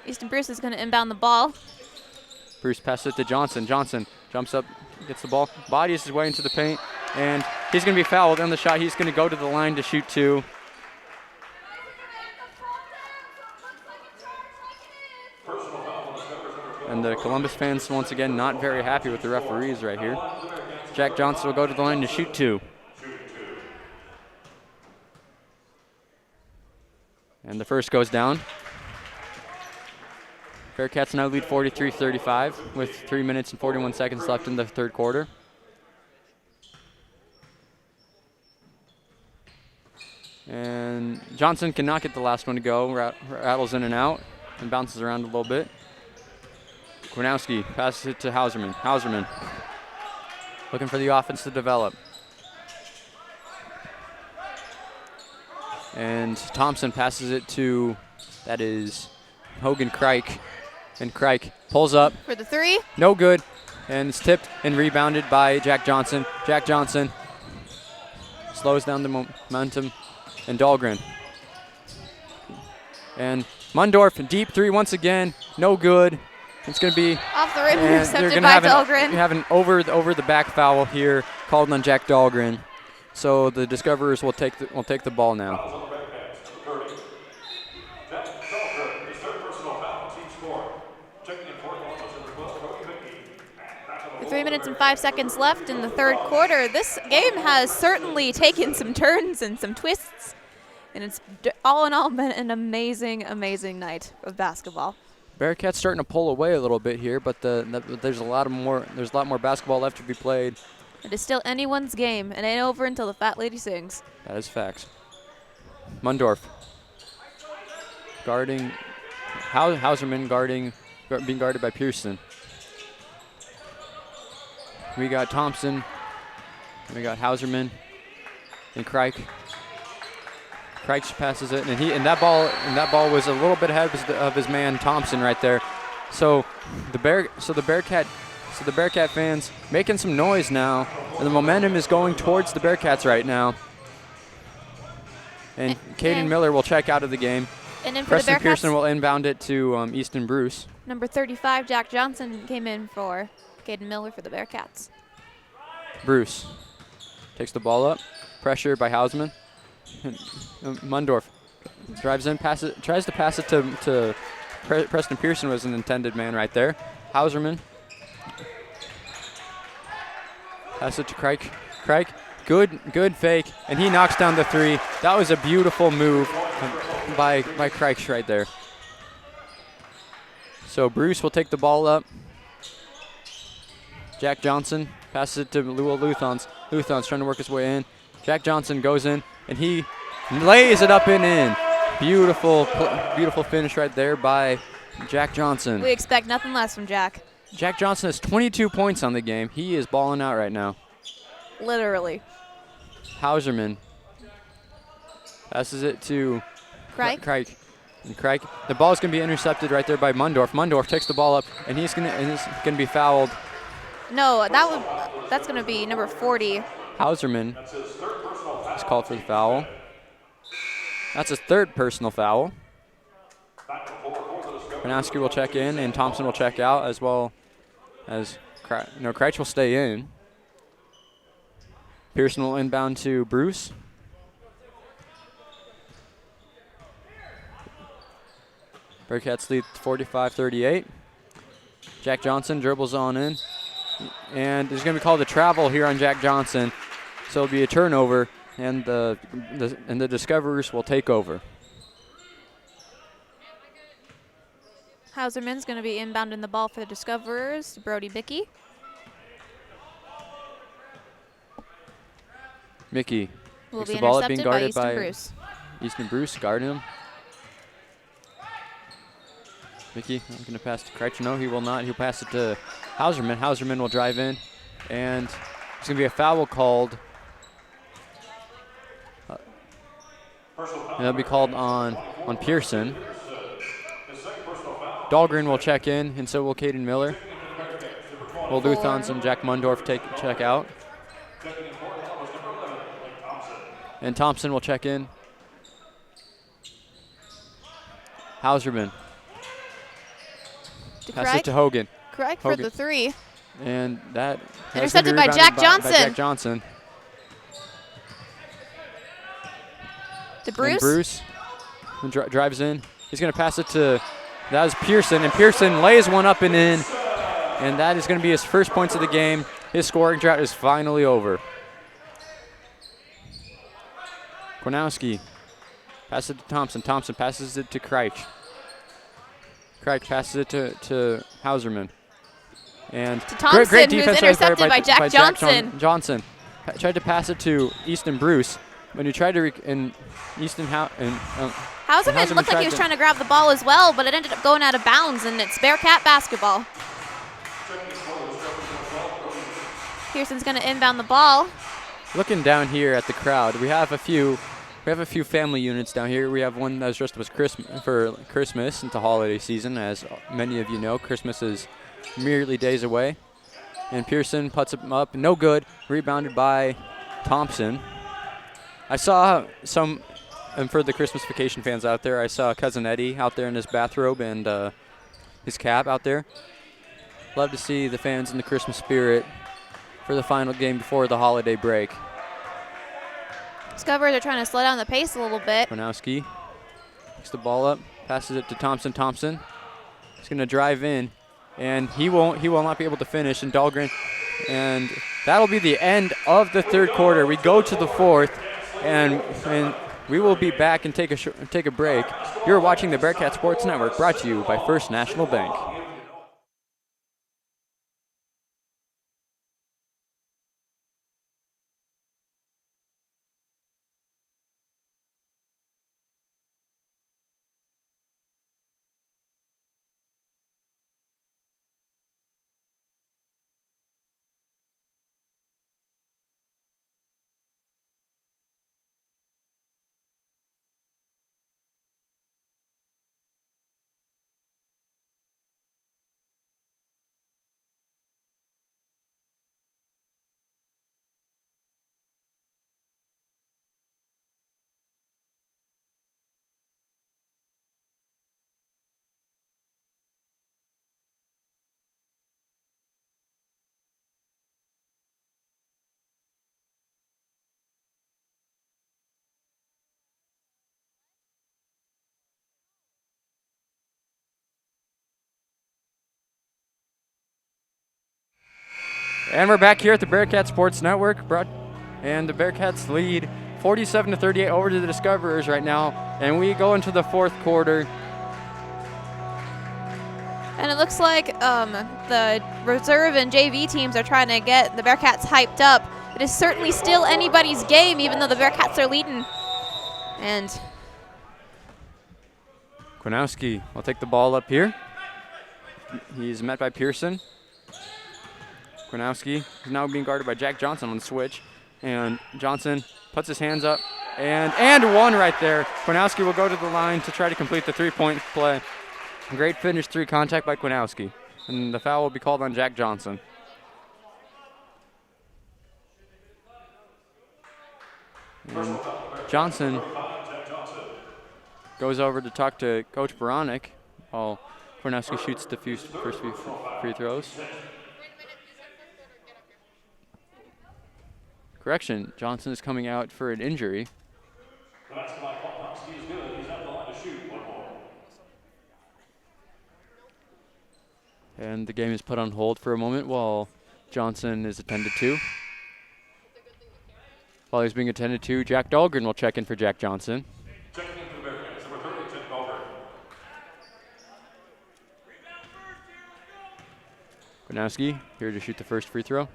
Easton Bruce is going to inbound the ball. Bruce passes it to Johnson. Johnson jumps up, gets the ball, bodies his way into the paint, and he's going to be fouled on the shot. He's going to go to the line to shoot two. And the Columbus fans, once again, not very happy with the referees right here. Jack Johnson will go to the line to shoot two. And the first goes down. Bearcats now lead 43-35 with 3 minutes and 41 seconds left in the third quarter. And Johnson cannot get the last one to go. Rattles in and out and bounces around a little bit. Kwanowski passes it to Hauserman. Hauserman looking for the offense to develop. And Thompson passes it to, that is Hogan Crike. And Crike pulls up. For the three. No good. And it's tipped and rebounded by Jack Johnson. Jack Johnson slows down the momentum. And Dahlgren. And Mundorf, deep three once again. No good. It's going to be off the rim, intercepted by Dahlgren. We have an over the back foul here called on Jack Dahlgren. So the Discoverers will take the ball now. With 3 minutes and 5 seconds left in the third quarter, this game has certainly taken some turns and some twists, and it's all in all been an amazing, amazing night of basketball. Bearcats starting to pull away a little bit here, but there's a lot more basketball left to be played. It is still anyone's game. It ain't over until the fat lady sings. That is facts. Mundorf guarding, Hauserman being guarded by Pearson. We got Thompson. We got Hauserman and Crike. Crike passes it, and that ball was a little bit ahead of his man Thompson right there. So the Bearcat fans making some noise now, and the momentum is going towards the Bearcats right now. And Caden Miller will check out of the game. And then for Preston the Bearcats, Pearson will inbound it to Easton Bruce. Number 35, Jack Johnson, came in for Caden Miller for the Bearcats. Bruce takes the ball up, pressure by Hauserman. Mundorf drives in, tries to pass it to Preston Pearson was an intended man right there. Hauserman. Pass it to Crike. Crike, good fake, and he knocks down the 3. That was a beautiful move by Crike right there. So Bruce will take the ball up. Jack Johnson passes it to Luthans. Luthans trying to work his way in. Jack Johnson goes in, and he lays it up and in. Beautiful finish right there by Jack Johnson. We expect nothing less from Jack. Jack Johnson has 22 points on the game. He is balling out right now. Literally. Hauserman passes it to Crike. And Crike, the ball is going to be intercepted right there by Mundorf. Mundorf takes the ball up, and he's going to be fouled. No, that's going to be number 40. Hauserman is called for the foul. That's his 3rd personal foul. Panowski will check in, and Thompson will check out, as well as Kreitz will stay in. Pearson will inbound to Bruce. Bearcats lead 45-38. Jack Johnson dribbles on in. And there's going to be called a travel here on Jack Johnson. So it'll be a turnover, and the Discoverers will take over. Hauserman's going to be inbounding the ball for the Discoverers. Brody Mickey. Mickey Will takes be the ball up, being intercepted by guarded by Bruce. Easton Bruce, guarding him. Mickey going to pass to Kreitzer. No, he will not. He'll pass it to Hauserman. Hauserman will drive in, and there's going to be a foul called. And that'll be called on Pearson. Dahlgren will check in, and so will Caden Miller. Will Luthans and Jack Mundorf check out. And Thompson will check in. Hauserman. Pass it to Hogan. Correct for the 3. And that intercepted by Jack Johnson. By Jack Johnson. To Bruce. And Bruce drives in. He's going to pass it to, that was Pearson, and Pearson lays one up and in. And that is going to be his first points of the game. His scoring drought is finally over. Kornowski passes it to Thompson. Thompson passes it to Kreitz. Kreitz passes it to Hauserman. And to Thompson, great defense who's intercepted right by Jack Johnson. Johnson tried to pass it to Easton Bruce. When he tried to, Hauserman looked like he was trying to grab the ball as well, but it ended up going out of bounds, and it's Bearcat basketball. Pearson's going to inbound the ball. Looking down here at the crowd, we have a few family units down here. We have one that's dressed as for Christmas into holiday season. As many of you know, Christmas is merely days away. And Pearson puts him up, no good, rebounded by Thompson. I saw some, and for the Christmas vacation fans out there, I saw Cousin Eddie out there in his bathrobe and his cap out there. Love to see the fans in the Christmas spirit for the final game before the holiday break. Discoverers are trying to slow down the pace a little bit. Kornowski picks the ball up, passes it to Thompson. Thompson is going to drive in, and he will not be able to finish. And Dahlgren, and that'll be the end of the 3rd quarter. We go to the 4th, and we will be back and take a break. You're watching the Bearcat Sports Network, brought to you by First National Bank. And we're back here at the Bearcat Sports Network, and the Bearcats lead 47-38 over to the Discoverers right now. And we go into the fourth quarter. And it looks like the reserve and JV teams are trying to get the Bearcats hyped up. It is certainly still anybody's game, even though the Bearcats are leading. And Kwiatkowski will take the ball up here. He's met by Pearson. Kwiatkowski is now being guarded by Jack Johnson on the switch. And Johnson puts his hands up. And one right there. Kwiatkowski will go to the line to try to complete the three-point play. Great finish, 3 contact by Kwiatkowski. And the foul will be called on Jack Johnson. And Johnson goes over to talk to Coach Baranek while Kwiatkowski shoots the first few free throws. Correction, Johnson is coming out for an injury. And the game is put on hold for a moment while Johnson is attended to. While he's being attended to, Jack Dahlgren will check in for Jack Johnson. Checking in for the Bearcats, number 30, Jack Dahlgren. Kwiatkowski here to shoot the first free throw.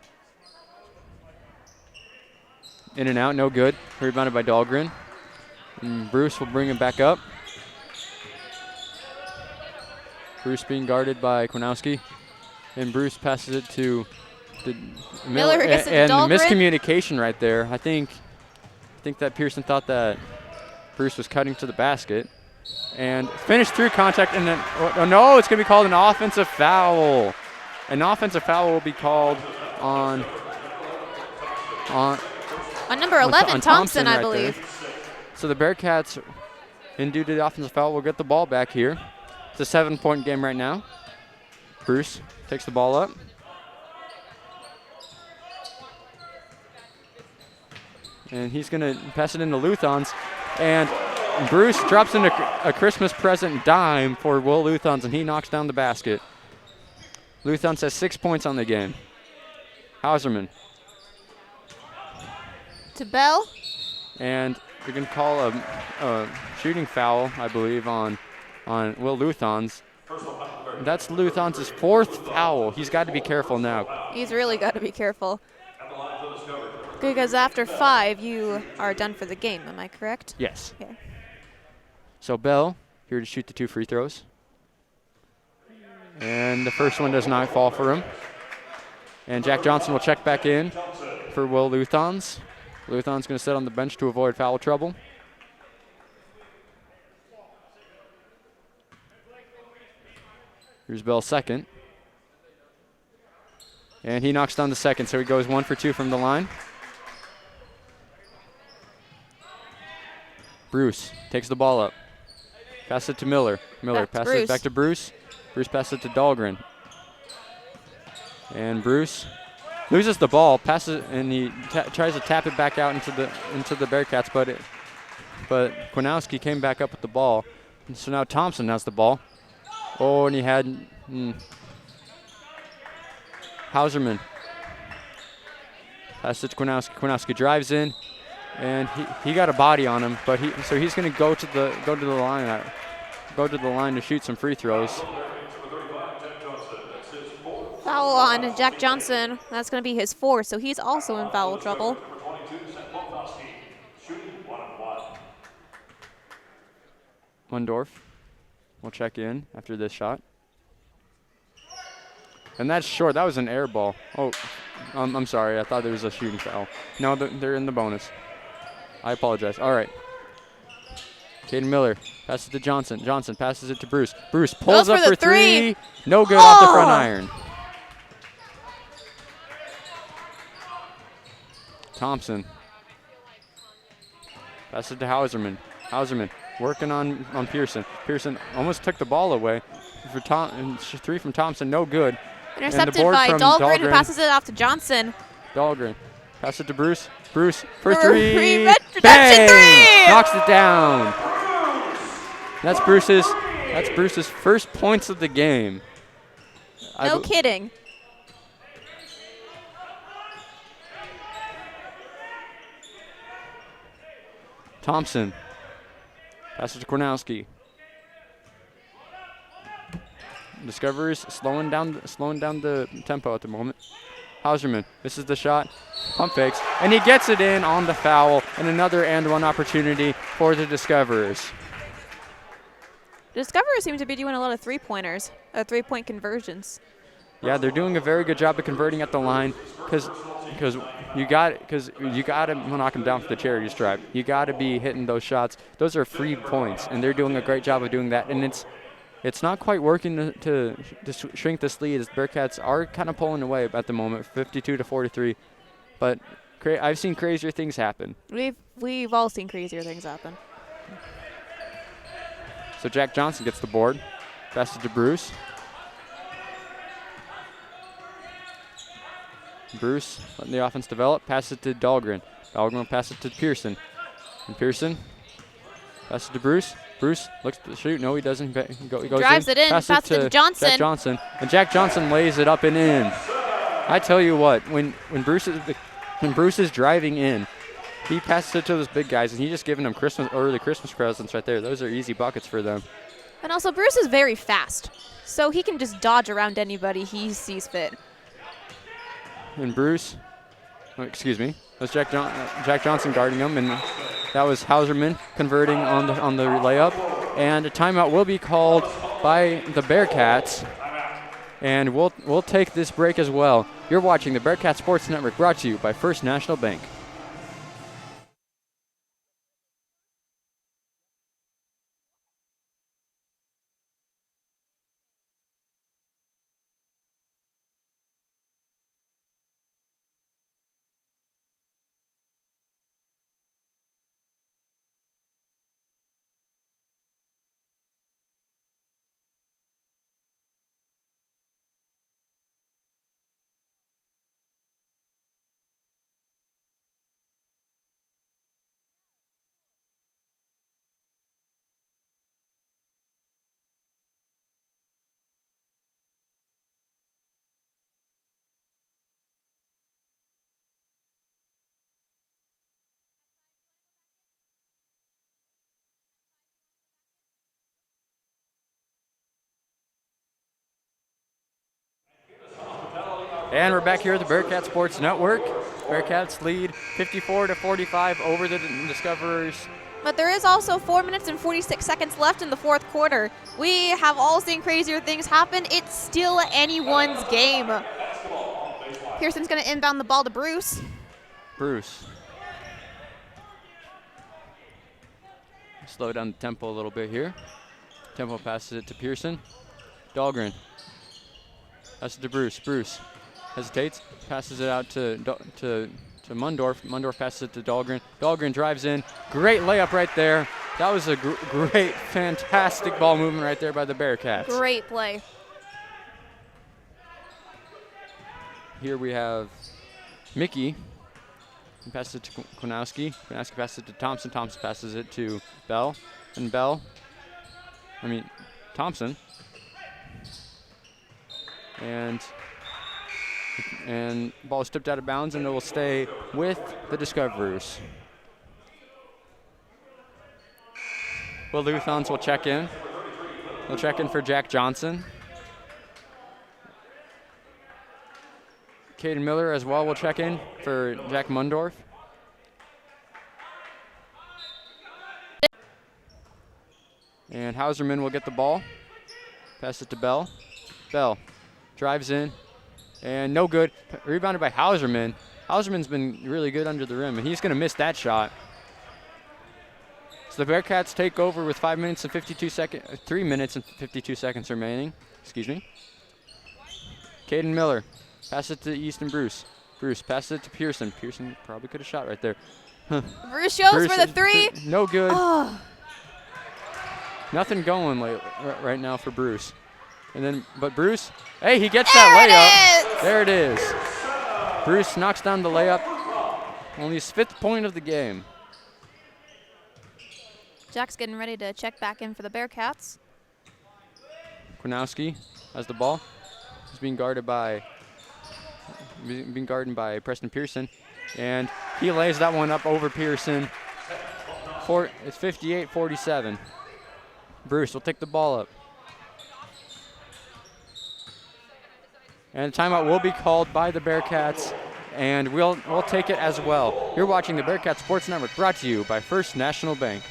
In and out, no good. Rebounded by Dahlgren. And Bruce will bring him back up. Bruce being guarded by Kwiatkowski. And Bruce passes it to Miller gets it to and Dahlgren. Miscommunication right there. I think that Pearson thought that Bruce was cutting to the basket. And finished through contact. And then, oh no, it's going to be called an offensive foul. An offensive foul will be called on number 11, on Thompson, I right believe. there. So the Bearcats, in due to the offensive foul, will get the ball back here. It's a 7-point game right now. Bruce takes the ball up. And he's going to pass it into Luthans. And Bruce drops in a Christmas present dime for Will Luthans, and he knocks down the basket. Luthans has 6 points on the game. Hauserman. To Bell. And you're going to call a shooting foul, I believe, on Will Luthans. That's Luthans' 4th foul. He's got to be careful now. He's really got to be careful. Because after 5, you are done for the game. Am I correct? Yes. Okay. So Bell here to shoot the 2 free throws. And the first one does not fall for him. And Jack Johnson will check back in for Will Luthans. Luthans going to sit on the bench to avoid foul trouble. Here's Bell's second. And he knocks down the second, so he goes 1 for 2 from the line. Bruce takes the ball up. Passes it to Miller. Miller passes it back to Bruce. Bruce passes it to Dahlgren. And Bruce loses the ball, passes, and he tries to tap it back out into the Bearcats, but Kwiatkowski came back up with the ball. And so now Thompson has the ball. Oh, and he had Hauserman. Passes it to Kwiatkowski. Kwiatkowski drives in, and he got a body on him, but he's going to go to the line to shoot some free throws. Foul on Jack Johnson. That's going to be his 4th, so he's also in foul trouble. Mundorf will check in after this shot. And that's short. That was an air ball. Oh, I'm sorry. I thought there was a shooting foul. No, they're in the bonus. I apologize. All right. Caden Miller passes to Johnson. Johnson passes it to Bruce. Bruce pulls up for 3. No good off the front iron. Thompson. Passes it to Hauserman. Hauserman working on Pearson. Pearson almost took the ball away. 3 from Thompson, no good. Intercepted by Dahlgren, who passes it off to Johnson. Dahlgren. Pass it to Bruce. Bruce for 3. Bang! 3! Knocks it down. That's Bruce's first points of the game. No kidding. Thompson. Passes to Kornowski. Discoverers slowing down the tempo at the moment. Hauserman, this is the shot. Pump fakes, and he gets it in on the foul, and another and one opportunity for the Discoverers. Discoverers seem to be doing a lot of three-pointers, three-point conversions. Yeah, they're doing a very good job of converting at the line because you got to knock them down for the charity stripe. You got to be hitting those shots. Those are free points, and they're doing a great job of doing that. And it's not quite working to shrink this lead, as the Bearcats are kind of pulling away at the moment, 52-43. But I've seen crazier things happen. We've all seen crazier things happen. So Jack Johnson gets the board. Passes to Bruce. Bruce letting the offense develop. Passes it to Dahlgren. Dahlgren will pass it to Pearson. And Pearson passes to Bruce. Bruce looks to shoot. No, he doesn't. He goes drives in. it in. Passes it to Johnson. Jack Johnson. And Jack Johnson lays it up and in. I tell you what, when Bruce is driving in, he passes it to those big guys, and he's just giving them early Christmas presents right there. Those are easy buckets for them. And also, Bruce is very fast, so he can just dodge around anybody he sees fit. And Bruce, that's Jack Johnson guarding him, and that was Hauserman converting on the layup. And a timeout will be called by the Bearcats, and we'll take this break as well. You're watching the Bearcat Sports Network, brought to you by First National Bank. And we're back here at the Bearcat Sports Network. Bearcats lead 54-45 over the Discoverers. But there is also 4 minutes and 46 seconds left in the fourth quarter. We have all seen crazier things happen. It's still anyone's game. Pearson's going to inbound the ball to Bruce. Bruce. Slow down the tempo a little bit here. Tempo passes it to Pearson. Dahlgren. Passes to Bruce. Bruce hesitates, passes it out to Mundorf. Mundorf passes it to Dahlgren. Dahlgren drives in. Great layup right there. That was a great, fantastic ball movement right there by the Bearcats. Great play. Here we have Mickey. He passes it to Konowski. Konowski passes it to Thompson. Thompson passes it to Bell. And Thompson. And ball is tipped out of bounds, and it will stay with the Discoverers. Will Luthans will check in. They'll check in for Jack Johnson. Caden Miller as well will check in for Jack Mundorf. And Hauserman will get the ball. Pass it to Bell. Bell drives in. And no good. Rebounded by Hauserman. Hauserman's been really good under the rim, and he's going to miss that shot. So the Bearcats take over with 3 minutes and 52 seconds remaining. Excuse me. Caden Miller. Pass it to Easton Bruce. Bruce passes it to Pearson. Pearson probably could have shot right there. Bruce shows for the three. No good. Oh. Nothing going right now for Bruce. But Bruce, hey, he gets that layup. There it is. Bruce knocks down the layup. Only his 5th point of the game. Jack's getting ready to check back in for the Bearcats. Kornowski has the ball. He's being guarded by Preston Pearson. And he lays that one up over Pearson. It's 58-47. Bruce will take the ball up. And timeout will be called by the Bearcats, and we'll take it as well. You're watching the Bearcat Sports Network, brought to you by First National Bank.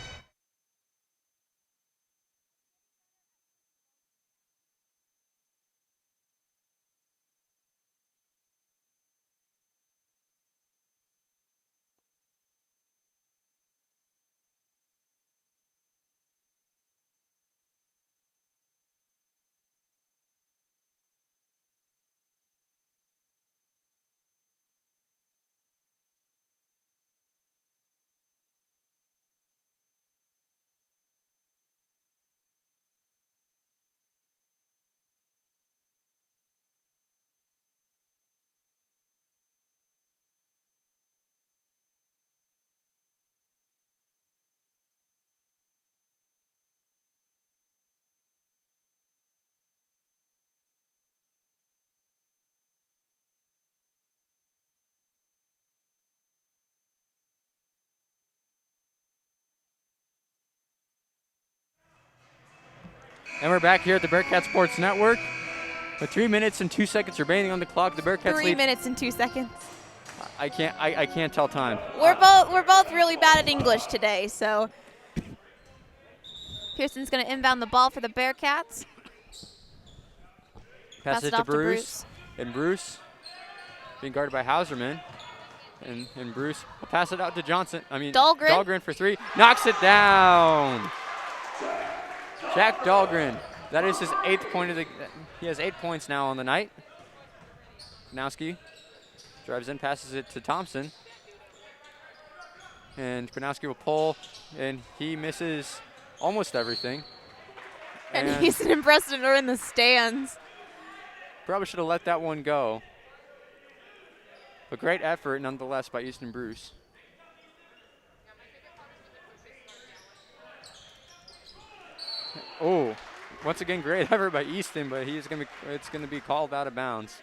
And we're back here at the Bearcat Sports Network. With 3 minutes and 2 seconds remaining on the clock, the Bearcats 3 lead. minutes and 2 seconds. I can't tell time. We're both really bad at English today, so Pearson's going to inbound the ball for the Bearcats. Pass it to Bruce. And Bruce being guarded by Hauserman. And Bruce will pass it out to Johnson. Dahlgren for three. Knocks it down. Jack Dahlgren. That is his 8th point of the. He has 8 points now on the night. Kwiatkowski drives in, passes it to Thompson. And Kwiatkowski will pull, and he misses almost everything. And Easton and Preston are in the stands. Probably should have let that one go. But great effort nonetheless by Easton Bruce. Oh, once again, great effort by Easton, but it's going to be called out of bounds.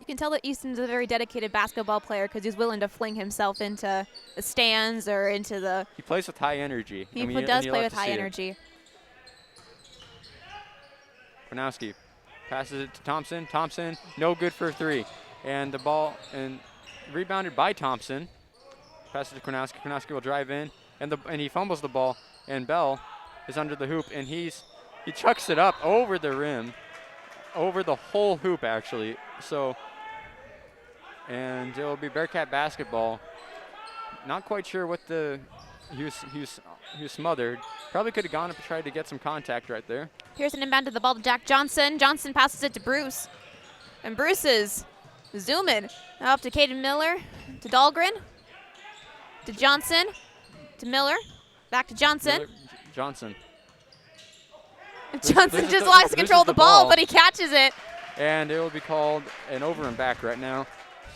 You can tell that Easton's a very dedicated basketball player because he's willing to fling himself into the stands or into the. He plays with high energy. He does play with high energy. Kwiatkowski passes it to Thompson. Thompson, no good for three. And the ball, and rebounded by Thompson. Passes to Kwiatkowski. Kwiatkowski will drive in, and he fumbles the ball. And Bell is under the hoop, and he chucks it up over the rim, over the whole hoop actually. So, and it will be Bearcat basketball. Not quite sure what he was smothered. Probably could have gone up and tried to get some contact right there. Pearson inbounded the ball to Jack Johnson. Johnson passes it to Bruce, and Bruce is zooming now up to Caden Miller, to Dahlgren, to Johnson, to Miller. Back to Johnson. Johnson just lost control of the ball, but he catches it. And it will be called an over and back right now.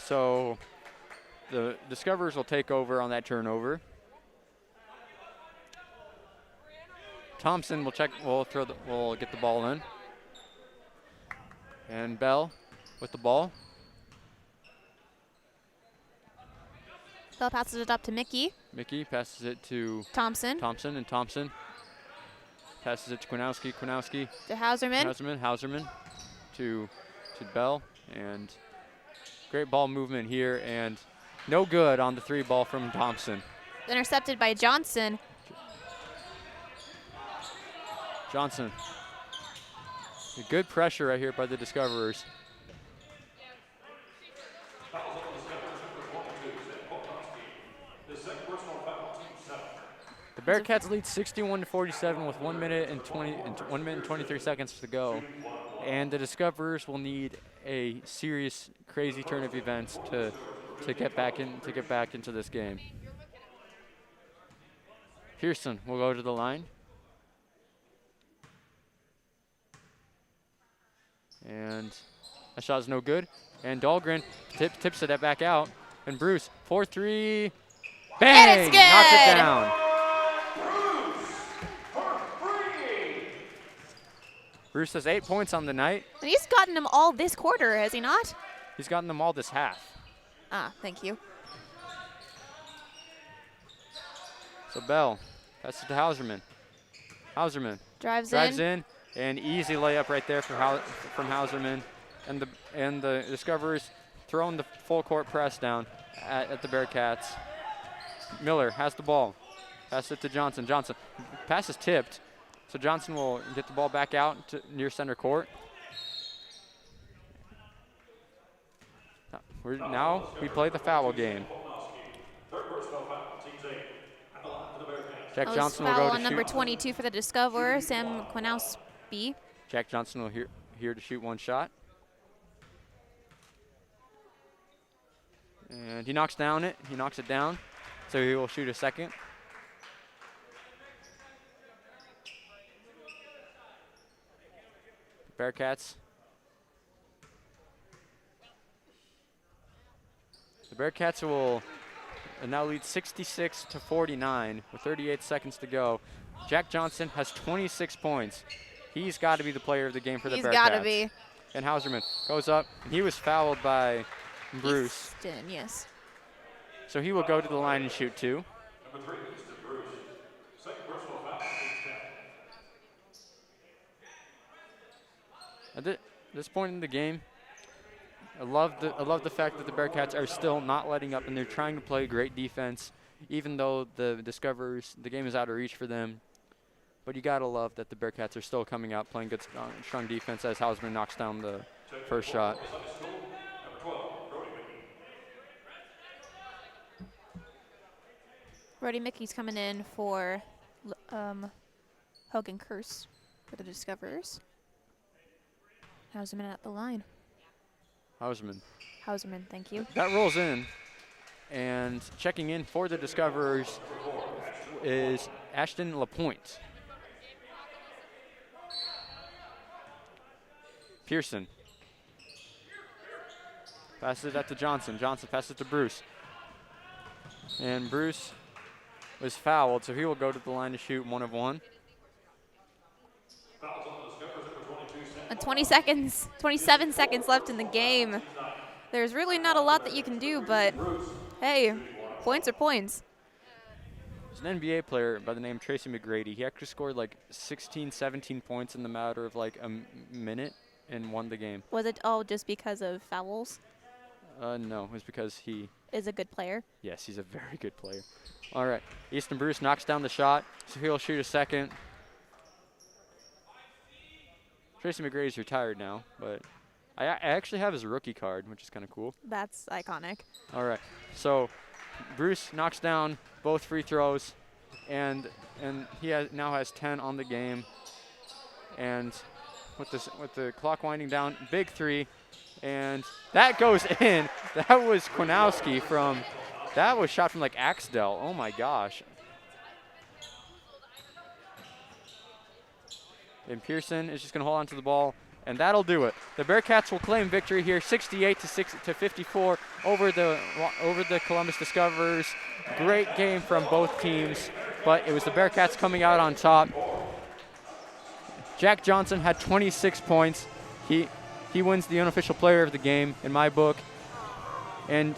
So the Discoverers will take over on that turnover. Thompson will will get the ball in. And Bell with the ball. Bell passes it up to Mickey. Mickey passes it to Thompson. And Thompson passes it to Kwiatkowski. Kwiatkowski to Hauserman. Hauserman to Bell. And great ball movement here, and no good on the three ball from Thompson. Intercepted by Johnson. Johnson. Good pressure right here by the Discoverers. The Bearcats lead 61-47 with 1 minute and 23 seconds to go, and the Discoverers will need a serious, crazy turn of events to get back into this game. Pearson will go to the line, and that shot is no good. And Dahlgren tips it back out, and Bruce 4-3, bang! And it's good. Knocks it down. Bruce has 8 points on the night. And he's gotten them all this quarter, has he not? He's gotten them all this half. Ah, thank you. So Bell passes to Hauserman. Hauserman Drives in, and easy layup right there from Hauserman, and the Discoverers throwing the full court press down at the Bearcats. Miller has the ball, passes it to Johnson. Johnson, pass is tipped, so Johnson will get the ball back out to near center court. Now we play the foul game. Jack Johnson will go to on number shoot. 22 for the Discoverer, Sam Kwanowski. Jack Johnson will here to shoot one shot. And he knocks it down, so he will shoot a second. Bearcats. The Bearcats will now lead 66-49 with 38 seconds to go. Jack Johnson has 26 points. He's got to be the player of the game for the Bearcats. He's got to be. And Hauserman goes up. And he was fouled by Bruce. Easton, yes. So he will go to the line and shoot two. Number 3, Easton Bruce. Second personal foul, team 10. At this point in the game, I love the fact that the Bearcats are still not letting up, and they're trying to play great defense, even though the Discoverers, the game is out of reach for them. But you gotta love that the Bearcats are still coming out, playing good, strong defense as Hausman knocks down the first shot. Number 12, Brody Mickey. Brody Mickey's coming in for Hogan Curse for the Discoverers. Hauserman at the line. Hauserman, thank you. That rolls in, and checking in for the Discoverers is Ashton LaPointe. Pearson passes it out to Johnson. Johnson passes it to Bruce. And Bruce was fouled, so he will go to the line to shoot 1 of 1. 27 seconds left in the game. There's really not a lot that you can do, but hey, points are points. There's an NBA player by the name Tracy McGrady. He actually scored like 16, 17 points in the matter of like a minute and won the game. Was it all just because of fouls? No, it was because he is a good player. Yes, he's a very good player. All right, Easton Bruce knocks down the shot, so he'll shoot a second. Tracy McGrady's retired now, but I actually have his rookie card, which is kind of cool. That's iconic. All right, so Bruce knocks down both free throws, and he now has 10 on the game. And with the clock winding down, big three, and that goes in. That was Kwanowski that was shot from like Axtell. Oh my gosh. And Pearson is just going to hold on to the ball, and that'll do it. The Bearcats will claim victory here, 68-54 over the Columbus Discoverers. Great game from both teams, but it was the Bearcats coming out on top. Jack Johnson had 26 points. He wins the unofficial player of the game in my book. And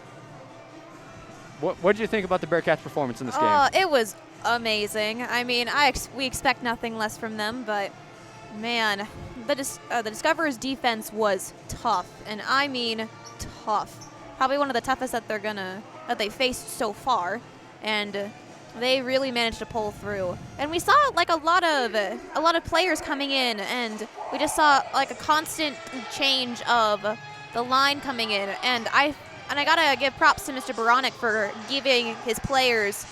what did you think about the Bearcats' performance in this game? It was amazing. I mean, we expect nothing less from them, but man, the Discoverers' defense was tough, and I mean tough. Probably one of the toughest that they faced so far, and they really managed to pull through. And we saw like a lot of players coming in, and we just saw like a constant change of the line coming in. And I gotta give props to Mr. Baranek for giving his players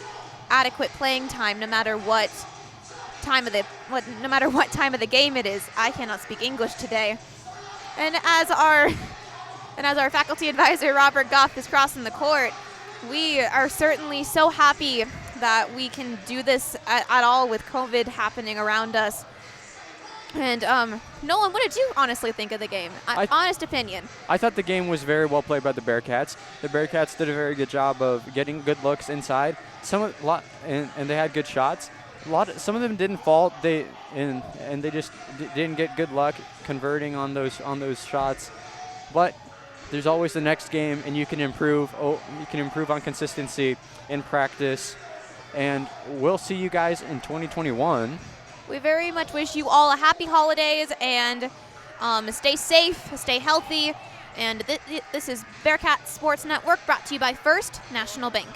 adequate playing time, no matter what time of the game it is. I cannot speak English today. And as our faculty advisor Robert Goff is crossing the court, we are certainly so happy that we can do this at all with COVID happening around us. And Nolan, what did you honestly think of the game? Honest opinion. I thought the game was very well played by the Bearcats. The Bearcats did a very good job of getting good looks inside. And they had good shots. Some of them didn't fall. They just didn't get good luck converting on those shots. But there's always the next game, and you can improve. You can improve on consistency in practice. and we'll see you guys in 2021. We very much wish you all a happy holidays and stay safe, stay healthy. And this is Bearcat Sports Network, brought to you by First National Bank.